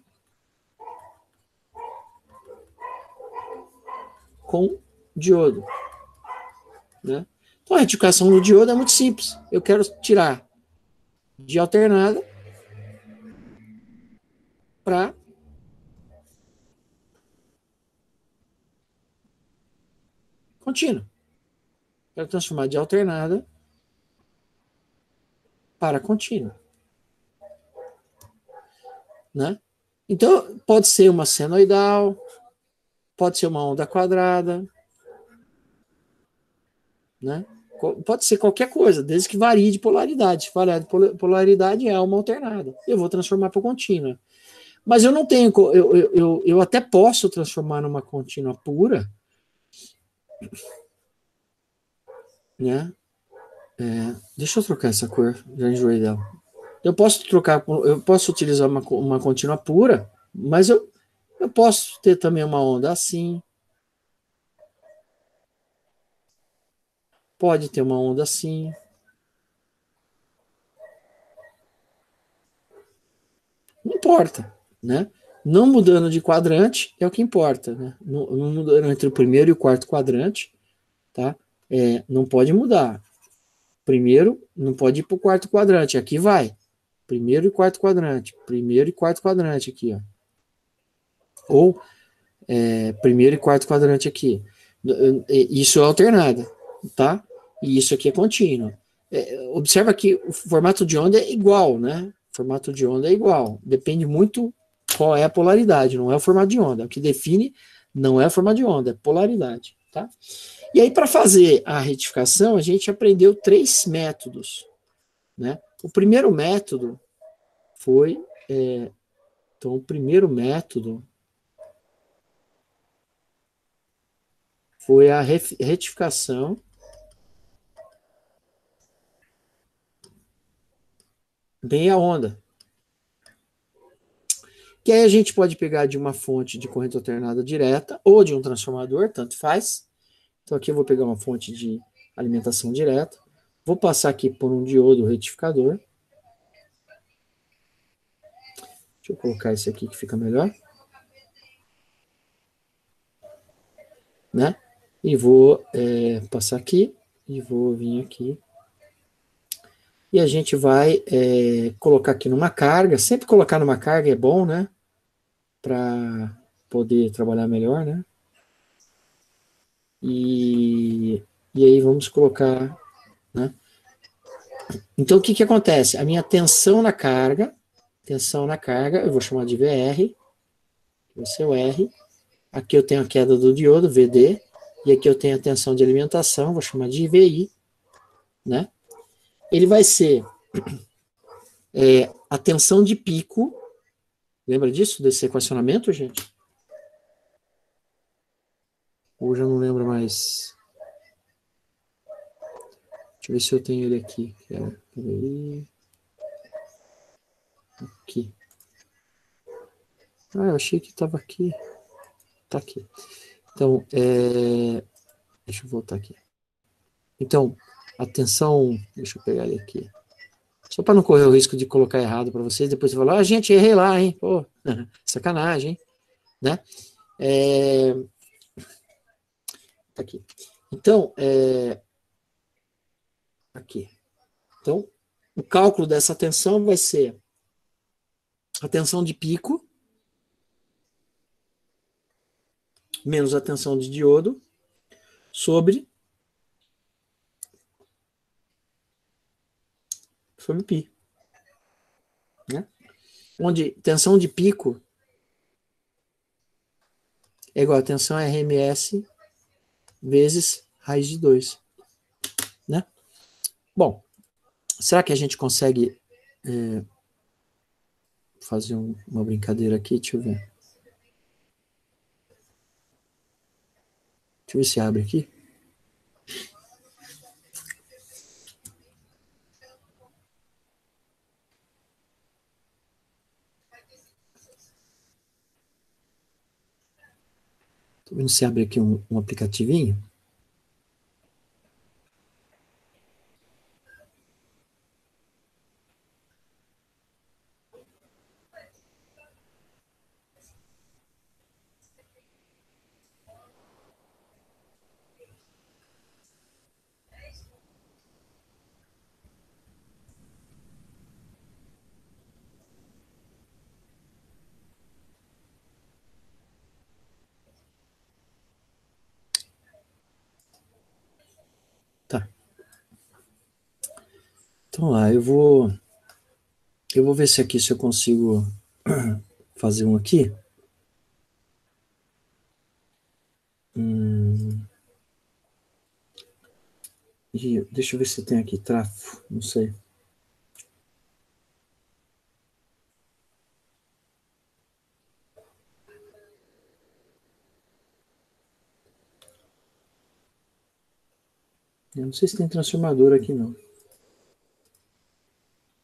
com diodo, né? Então a retificação do diodo é muito simples. Eu quero tirar de alternada para contínua. Quero transformar de alternada para contínua, né? Então pode ser uma senoidal, pode ser uma onda quadrada, né? Pode ser qualquer coisa, desde que varie de polaridade. Se variar de polaridade é uma alternada. Eu vou transformar para contínua. Mas eu não tenho, eu até posso transformar numa contínua pura, né? Deixa eu trocar essa cor, já enjoei dela. Eu posso utilizar uma contínua pura, mas eu posso ter também uma onda assim. Pode ter uma onda assim. Não importa, né? Não mudando de quadrante é o que importa, né? Não mudando entre o primeiro e o quarto quadrante, tá? Não pode mudar. Primeiro, não pode ir para o quarto quadrante. Aqui vai. Primeiro e quarto quadrante. Primeiro e quarto quadrante aqui, ó. Ou primeiro e quarto quadrante aqui. Isso é alternada, tá? E isso aqui é contínuo. Observa que o formato de onda é igual, né? O formato de onda é igual. Depende muito qual é a polaridade, não é o formato de onda. O que define não é o formato de onda, é polaridade, tá? E aí, para fazer a retificação, a gente aprendeu 3 métodos, né? O primeiro método foi... então, o primeiro método foi a retificação meia onda. Que aí a gente pode pegar de uma fonte de corrente alternada direta ou de um transformador, tanto faz. Então aqui eu vou pegar uma fonte de alimentação direta, vou passar aqui por um diodo retificador. Deixa eu colocar esse aqui que fica melhor. Né? E vou passar aqui e vou vir aqui. E a gente vai colocar aqui numa carga. Sempre colocar numa carga é bom, né? Para poder trabalhar melhor, né? E aí vamos colocar, né? Então o que acontece? A minha tensão na carga, eu vou chamar de VR, vai ser o R. Aqui eu tenho a queda do diodo, VD, e aqui eu tenho a tensão de alimentação, vou chamar de VI, né? Ele vai ser a tensão de pico. Lembra disso, desse equacionamento, gente? Hoje eu não lembro mais. Deixa eu ver se eu tenho ele aqui. Peraí. Aqui. Eu achei que estava aqui. Tá aqui. Então, deixa eu voltar aqui. Então, a tensão... Deixa eu pegar ele aqui. Só para não correr o risco de colocar errado para vocês, depois você falar, ah, gente, errei lá, hein? Pô, sacanagem, hein? Né? Tá aqui. Então, aqui. Então, o cálculo dessa tensão vai ser a tensão de pico menos a tensão de diodo sobre π. Né? Onde tensão de pico é igual a tensão RMS vezes raiz de 2. Né? Bom, será que a gente consegue fazer uma brincadeira aqui? Deixa eu ver. Deixa eu ver se abre aqui. Tô vendo se abre aqui um aplicativinho. Tá. Então lá, eu vou ver se aqui se eu consigo fazer um aqui. Deixa eu ver se tem aqui trafo, não sei. Eu não sei se tem transformador aqui, não.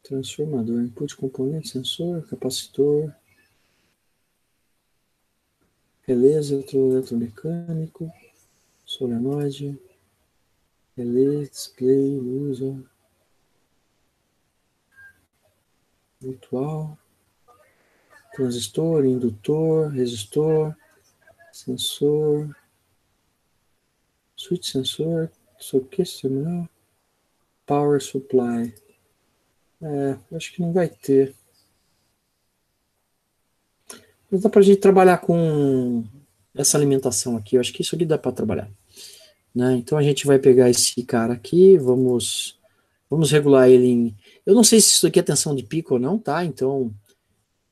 Transformador, input componente, sensor, capacitor, relé eletromecânico, solenoide, relé, display, user, virtual, transistor, indutor, resistor, sensor, switch sensor, socket terminal, power supply. Acho que não vai ter. Mas dá para a gente trabalhar com essa alimentação aqui. Eu acho que isso aqui dá para trabalhar. Né? Então a gente vai pegar esse cara aqui, vamos regular ele em... Eu não sei se isso aqui é tensão de pico ou não, tá? Então...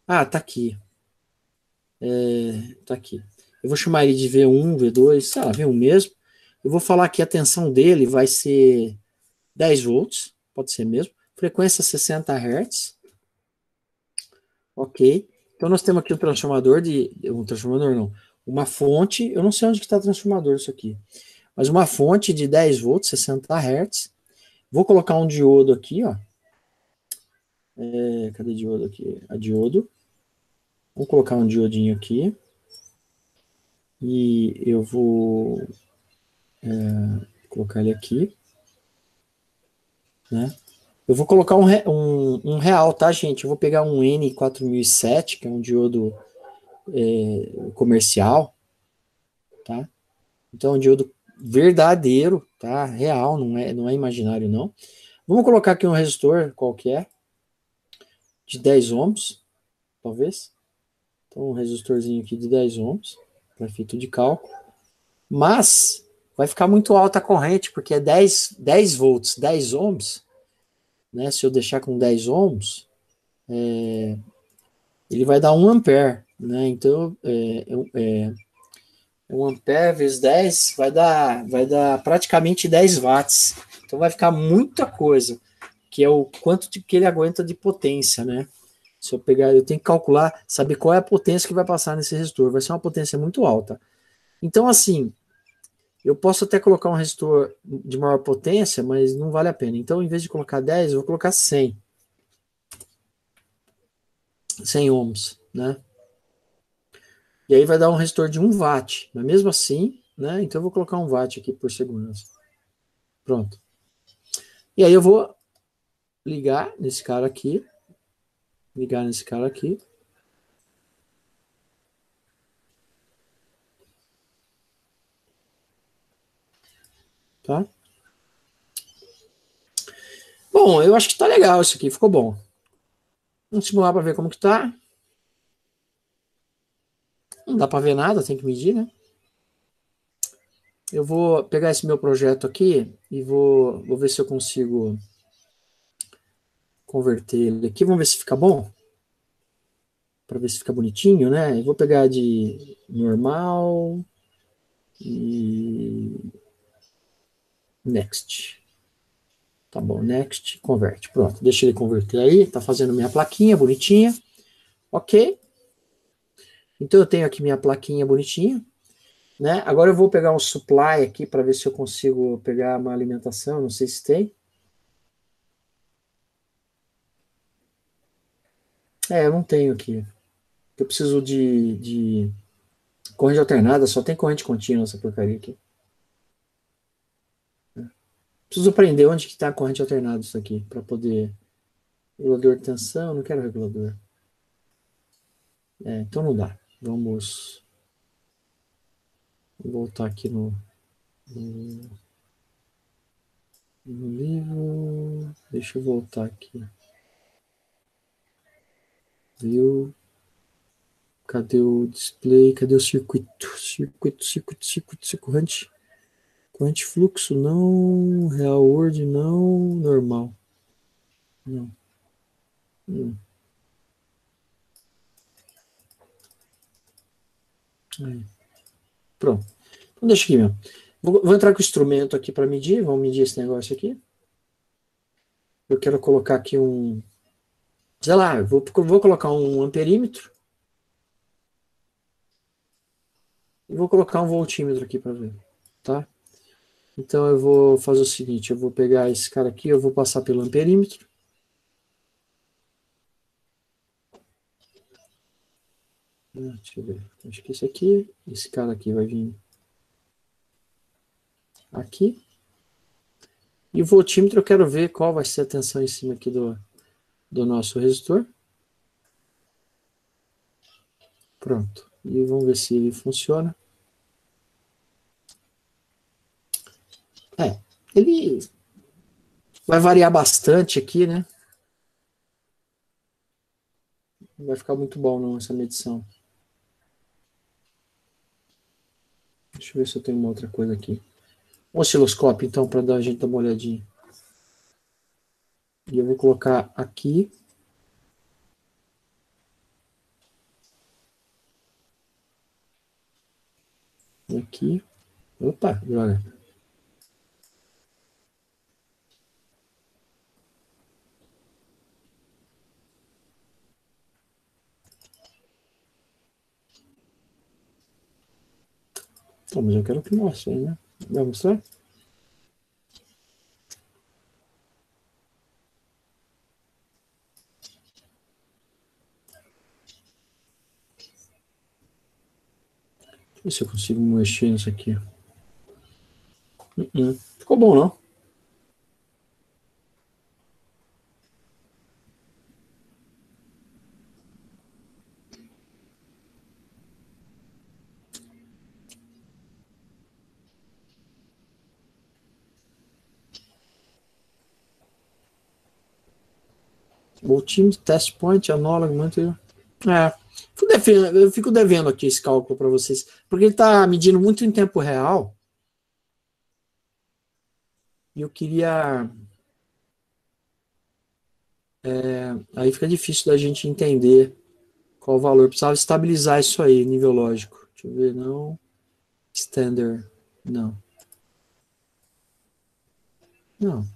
tá aqui. Tá aqui. Eu vou chamar ele de V1, V2, sei lá, V1 mesmo. Eu vou falar que a tensão dele vai ser 10 volts, pode ser mesmo. Frequência 60 Hz. Ok. Então nós temos aqui um transformador uma fonte, eu não sei onde que está o transformador isso aqui, mas uma fonte de 10 volts, 60 Hz. Vou colocar um diodo aqui, ó. Cadê o diodo aqui? A diodo. Vou colocar um diodinho aqui. E eu vou colocar ele aqui. Né? Eu vou colocar um real, tá, gente? Eu vou pegar um N4007, que é um diodo comercial, tá? Então, é um diodo verdadeiro, tá? Real, não é imaginário, não. Vamos colocar aqui um resistor qualquer, de 10 ohms, talvez. Então, um resistorzinho aqui de 10 ohms, para efeito de cálculo. Mas, vai ficar muito alta a corrente, porque é 10 volts, 10 ohms, né? Se eu deixar com 10 ohms, ele vai dar 1 ampere, né? Então, 1 ampere vezes 10 vai dar praticamente 10 watts. Então, vai ficar muita coisa, que é o quanto que ele aguenta de potência, né? Se eu pegar, eu tenho que calcular, saber qual é a potência que vai passar nesse resistor. Vai ser uma potência muito alta. Então, assim, eu posso até colocar um resistor de maior potência, mas não vale a pena. Então, em vez de colocar 10, eu vou colocar 100. 100 ohms, né? E aí vai dar um resistor de 1 watt. Mas mesmo assim, né? Então, eu vou colocar 1 watt aqui por segurança. Pronto. E aí eu vou ligar nesse cara aqui. Ligar nesse cara aqui. Tá? Bom, eu acho que tá legal isso aqui, ficou bom. Vamos simular para ver como que tá. Não dá para ver nada, tem que medir, né? Eu vou pegar esse meu projeto aqui e vou ver se eu consigo converter ele aqui. Vamos ver se fica bom. Para ver se fica bonitinho, né? Eu vou pegar de normal e next. Tá bom, next, converte. Pronto, deixa ele converter aí. Tá fazendo minha plaquinha bonitinha. Ok. Então eu tenho aqui minha plaquinha bonitinha. Né? Agora eu vou pegar um supply aqui para ver se eu consigo pegar uma alimentação, não sei se tem. Eu não tenho aqui. Eu preciso de corrente alternada, só tem corrente contínua essa porcaria aqui. Preciso aprender onde que está a corrente alternada isso aqui, para poder... Regulador de tensão, não quero regulador. Então não dá. Vamos voltar aqui no livro. Deixa eu voltar aqui. Viu? Cadê o display? Cadê o circuito? Circuito, corrente. Corrente fluxo, não. Real world, não. Normal. Não. Aí. Pronto. Então deixa aqui mesmo. Vou entrar com o instrumento aqui para medir. Vamos medir esse negócio aqui. Eu quero colocar aqui um... Sei lá, vou colocar um amperímetro. E vou colocar um voltímetro aqui para ver. Tá? Então eu vou fazer o seguinte. Eu vou pegar esse cara aqui. Eu vou passar pelo amperímetro. Deixa eu ver. Acho que esse cara aqui vai vir aqui. E o voltímetro eu quero ver qual vai ser a tensão em cima aqui do nosso resistor. Pronto. E vamos ver se ele funciona. Ele vai variar bastante aqui, né? Não vai ficar muito bom não essa medição. Deixa eu ver se eu tenho uma outra coisa aqui. Um osciloscópio, então, para a gente dar uma olhadinha. E eu vou colocar aqui. Aqui. Opa, droga. Então, mas eu quero que mostre aí, né? Vai mostrar? Deixa eu ver se eu consigo mexer nisso aqui. Ficou bom, não? Voltímetro, test point, análogo, muito... eu fico devendo aqui esse cálculo para vocês, porque ele está medindo muito em tempo real. E eu queria... aí fica difícil da gente entender qual o valor. Precisava estabilizar isso aí, nível lógico. Deixa eu ver, não. Standard, não. Não.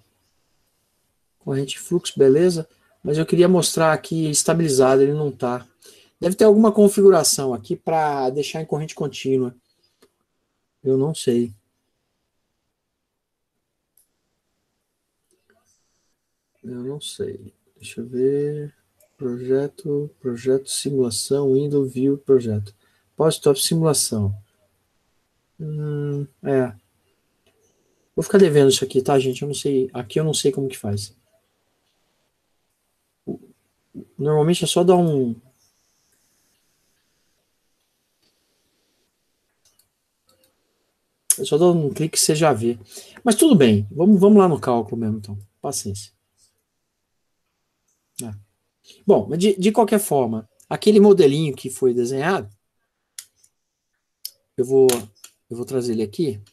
Corrente fluxo, beleza. Mas eu queria mostrar aqui estabilizado, ele não está. Deve ter alguma configuração aqui para deixar em corrente contínua. Eu não sei. Eu não sei. Deixa eu ver. Projeto, simulação, Windows View, projeto. Post-op simulação. Vou ficar devendo isso aqui, tá, gente? Eu não sei. Aqui eu não sei como que faz. Normalmente é só dar um... É só dar um clique que você já vê. Mas tudo bem, vamos lá no cálculo mesmo, então. Paciência. É. Bom, mas de qualquer forma, aquele modelinho que foi desenhado, eu vou trazer ele aqui,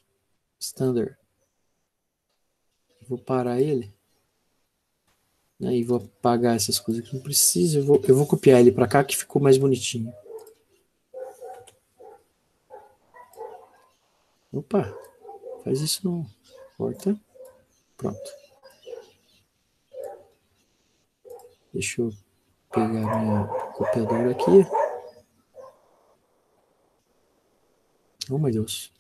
standard. Vou parar ele. Aí vou apagar essas coisas que não precisa. Eu vou copiar ele para cá que ficou mais bonitinho. Opa, faz isso não. Corta. Pronto. Deixa eu pegar minha copiadora aqui. Oh, meu Deus.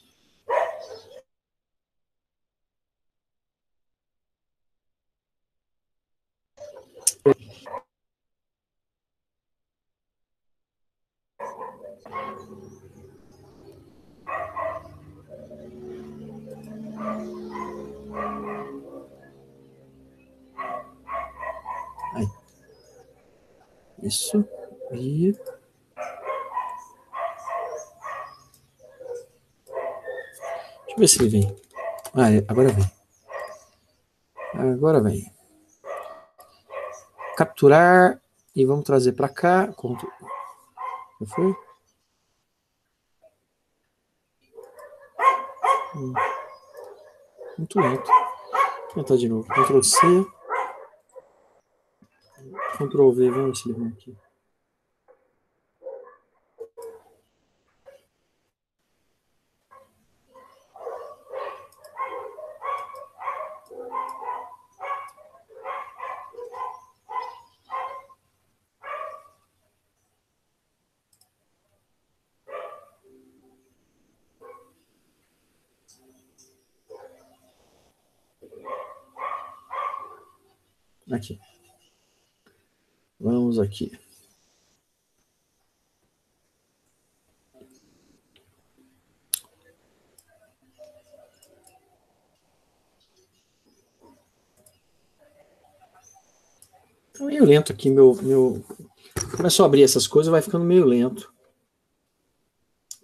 Aí. Isso. E... Deixa eu ver se ele vem. Ah, agora vem. Agora vem. Capturar. E vamos trazer para cá. Já foi? Muito lento. Vou tentar de novo. Ctrl C. Ctrl V. Vamos ver se ele vem aqui. Aqui. Vamos aqui. Tá meio lento aqui, começou a abrir essas coisas, vai ficando meio lento.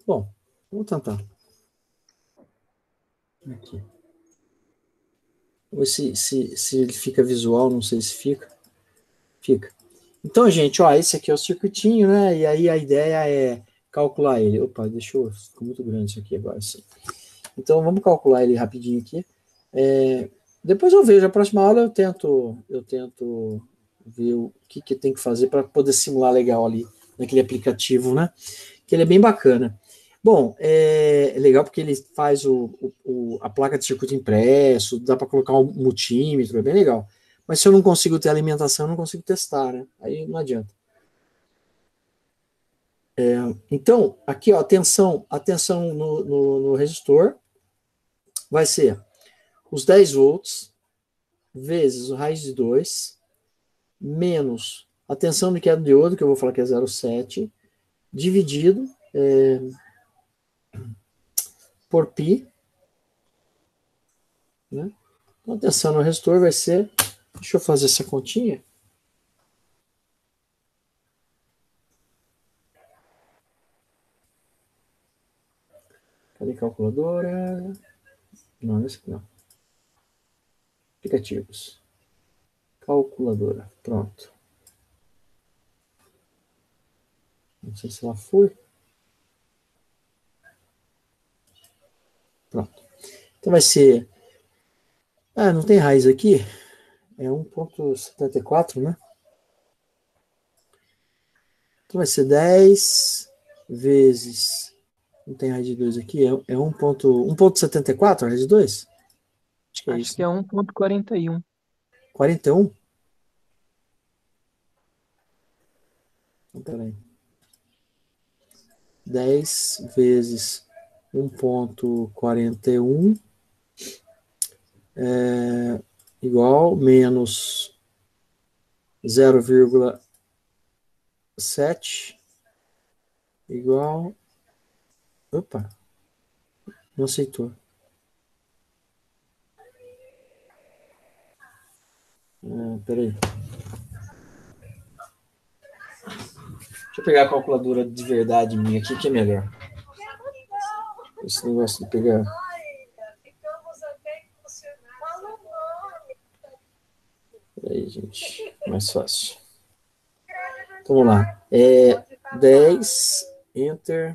Bom, vamos tentar. Aqui. Vamos ver se ele fica visual, não sei se fica. Fica. Então, gente, ó, esse aqui é o circuitinho, né? E aí a ideia é calcular ele. Opa, ficou muito grande isso aqui agora, sim. Então, vamos calcular ele rapidinho aqui. Depois eu vejo, a próxima aula eu tento ver o que tem que fazer para poder simular legal ali naquele aplicativo, né? Que ele é bem bacana. Bom, é legal porque ele faz a placa de circuito impresso, dá para colocar um multímetro, é bem legal. Mas se eu não consigo ter alimentação, eu não consigo testar, né? Aí não adianta. Então, aqui, ó, atenção no resistor vai ser os 10 volts vezes o raiz de 2 menos a tensão de queda de diodo, que eu vou falar que é 0,7, dividido por π. Né? Então, a tensão no resistor vai ser... Deixa eu fazer essa continha. Cadê a calculadora? Não, esse aqui não. Aplicativos. Calculadora. Pronto. Não sei se ela foi. Pronto. Então vai ser... Ah, não tem raiz aqui? É 1,74, né? Então vai ser 10 vezes... Não tem raiz de 2 aqui? É 1,74 a raiz de 2? Acho que é Acho isso. que é 1,41. 41? Então, peraí. 10 vezes 1,41 igual menos 0,7 igual... Opa, não aceitou. Peraí. eu pegar a calculadora de verdade minha aqui, que é melhor. Esse negócio de pegar... Peraí, gente. Mais fácil. Então, vamos lá. 10, Enter.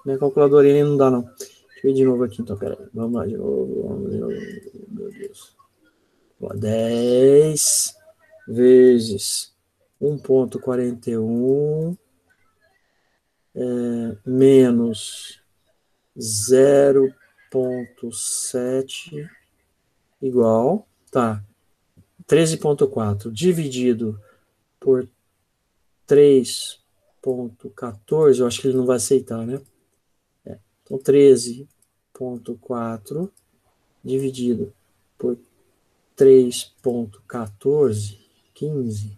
Minha calculadorinha não dá, não. Deixa eu ir de novo aqui, então, peraí. Vamos lá, de novo. Meu Deus. 10 vezes 1,41 menos 0,7 igual, tá, 13,4 dividido por 3,14, eu acho que ele não vai aceitar, né? Então, 13,4 dividido por 3,14, 15,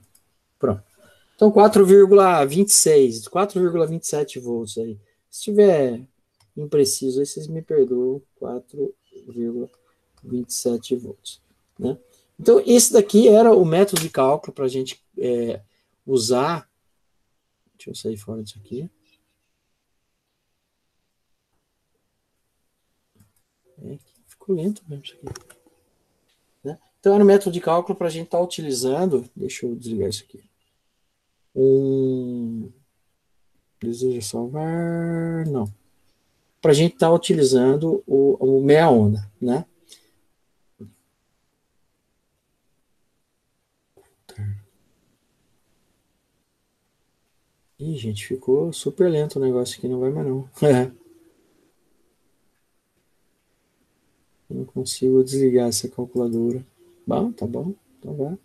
pronto. Então, 4,26, 4,27 volts aí. Se tiver impreciso, aí vocês me perdoam, 4,27 volts, né? Então, esse daqui era o método de cálculo para a gente usar. Deixa eu sair fora disso aqui. Ficou lento mesmo isso aqui. Né? Então, era o método de cálculo para a gente estar utilizando. Deixa eu desligar isso aqui. Deseja salvar? Não. Para a gente estar utilizando o meia onda, né? Ih, gente, ficou super lento o negócio aqui, não vai mais não. Eu não consigo desligar essa calculadora. Bom, tá bom, então vai.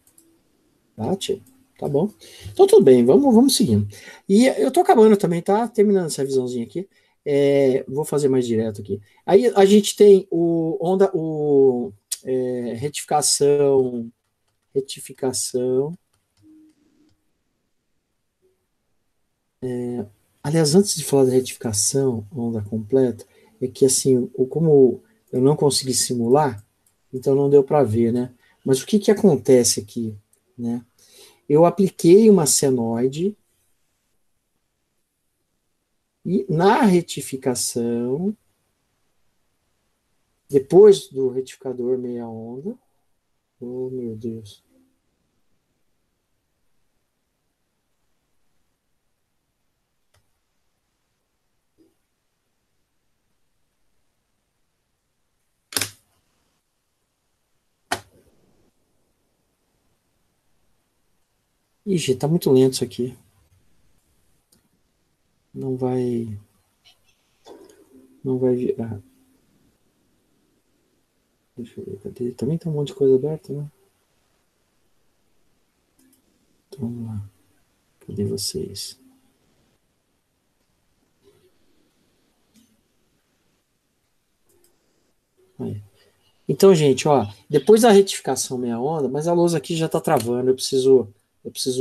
Bate, tá bom. Então tudo bem, vamos seguindo. E eu tô acabando também, tá? Terminando essa visãozinha aqui. Vou fazer mais direto aqui. Aí a gente tem retificação. Aliás, antes de falar da retificação, onda completa, é que assim, como eu não consegui simular, então não deu para ver, né? Mas o que acontece aqui, né? Eu apliquei uma senoide e na retificação, depois do retificador meia onda, oh meu Deus. Ixi, tá muito lento isso aqui. Não vai virar. Deixa eu ver, cadê? Também tem um monte de coisa aberta, né? Então, vamos lá. Cadê vocês? Aí. Então, gente, ó, depois da retificação meia onda, mas a lousa aqui já tá travando, eu preciso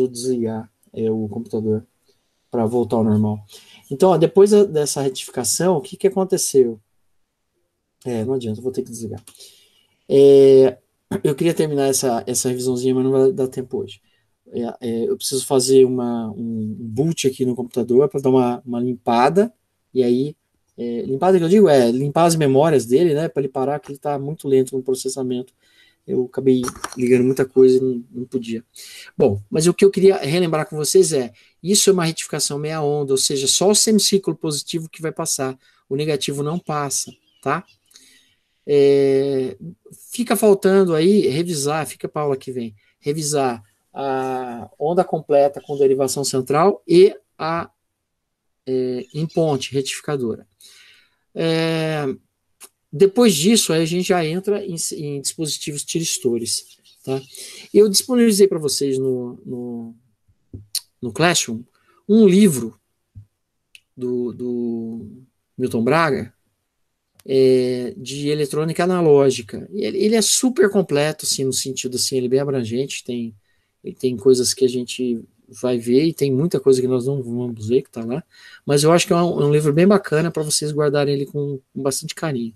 desligar o computador para voltar ao normal. Então, ó, depois dessa retificação, o que aconteceu? Não adianta, eu vou ter que desligar. Eu queria terminar essa revisãozinha, mas não vai dar tempo hoje. Eu preciso fazer um boot aqui no computador para dar uma limpada, e aí, limpada que eu digo limpar as memórias dele, né, para ele parar, que ele está muito lento no processamento. Eu acabei ligando muita coisa e não podia. Bom, mas o que eu queria relembrar com vocês isso é uma retificação meia onda, ou seja, só o semicírculo positivo que vai passar, o negativo não passa, tá? Fica faltando aí revisar, fica para a aula que vem, revisar a onda completa com derivação central e a em ponte retificadora. Depois disso, aí a gente já entra em dispositivos tiristores. Tá? Eu disponibilizei para vocês no Classroom um livro do Milton Braga de eletrônica analógica. Ele é super completo, assim, no sentido assim, ele é bem abrangente, tem e tem coisas que a gente vai ver, e tem muita coisa que nós não vamos ver que está lá, mas eu acho que é um livro bem bacana para vocês guardarem ele com bastante carinho.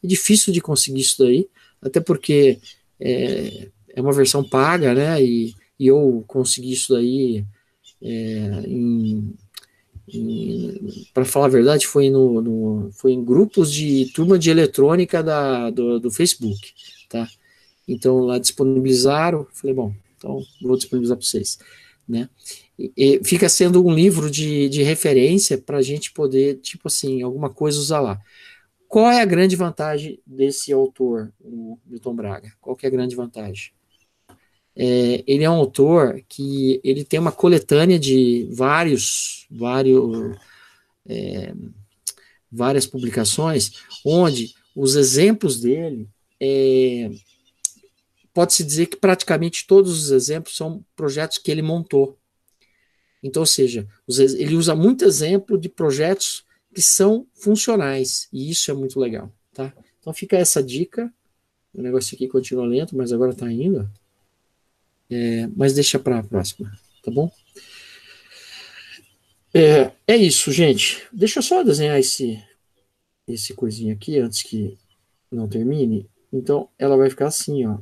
É difícil de conseguir isso daí, até porque é uma versão paga, né, e eu consegui isso daí para falar a verdade, foi em grupos de turma de eletrônica do Facebook, tá? Então lá disponibilizaram, falei, bom, então vou disponibilizar para vocês, né? E fica sendo um livro de referência para a gente poder, tipo assim, alguma coisa usar lá. Qual é a grande vantagem desse autor, o Milton Braga? Qual que é a grande vantagem? Ele é um autor que ele tem uma coletânea de várias publicações, onde os exemplos dele, pode-se dizer que praticamente todos os exemplos são projetos que ele montou. Então, ou seja, ele usa muito exemplo de projetos que são funcionais, e isso é muito legal, tá? Então fica essa dica, o negócio aqui continua lento, mas agora está indo, mas deixa para a próxima, tá bom? É isso, gente. Deixa eu só desenhar esse coisinho aqui antes que não termine. Então, ela vai ficar assim, ó.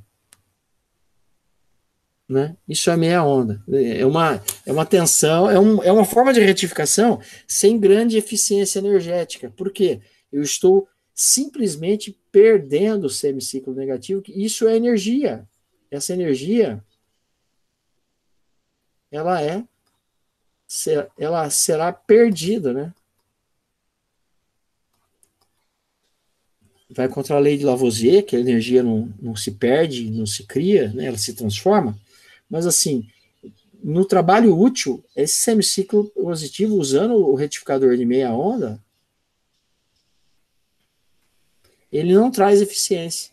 Né? Isso é meia onda. É uma tensão, é uma forma de retificação sem grande eficiência energética. Por quê? Eu estou simplesmente perdendo o semiciclo negativo, que isso é energia. Essa energia, ela será perdida, né? Vai contra a lei de Lavoisier, que a energia não se perde, não se cria, né? Ela se transforma. Mas assim, no trabalho útil, esse semiciclo positivo, usando o retificador de meia onda, ele não traz eficiência.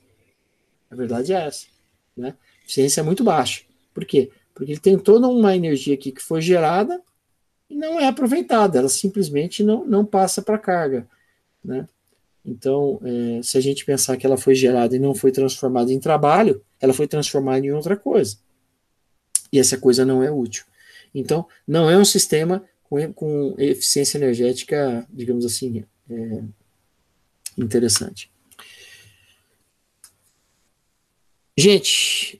A verdade é essa. Né? A eficiência é muito baixa. Por quê? Porque ele tem toda uma energia aqui que foi gerada e não é aproveitada. Ela simplesmente não passa para a carga. Né? Então, se a gente pensar que ela foi gerada e não foi transformada em trabalho, ela foi transformada em outra coisa. E essa coisa não é útil. Então, não é um sistema com eficiência energética, digamos assim, interessante. Gente,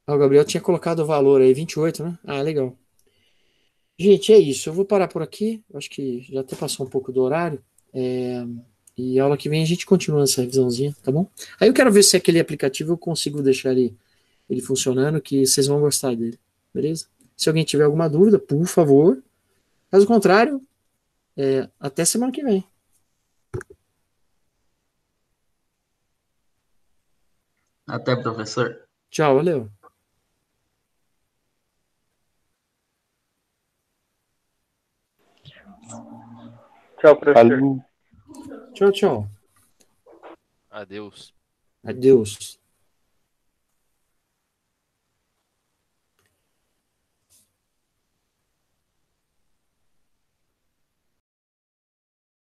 o Gabriel tinha colocado o valor aí, 28, né? Ah, legal. Gente, é isso. Eu vou parar por aqui. Acho que já até passou um pouco do horário. E aula que vem a gente continua essa revisãozinha, tá bom? Aí eu quero ver se aquele aplicativo eu consigo deixar ele funcionando, que vocês vão gostar dele, beleza? Se alguém tiver alguma dúvida, por favor. Caso contrário, até semana que vem. Até, professor. Tchau, valeu. Tchau, professor. Tchau, tchau. Adeus. Adeus.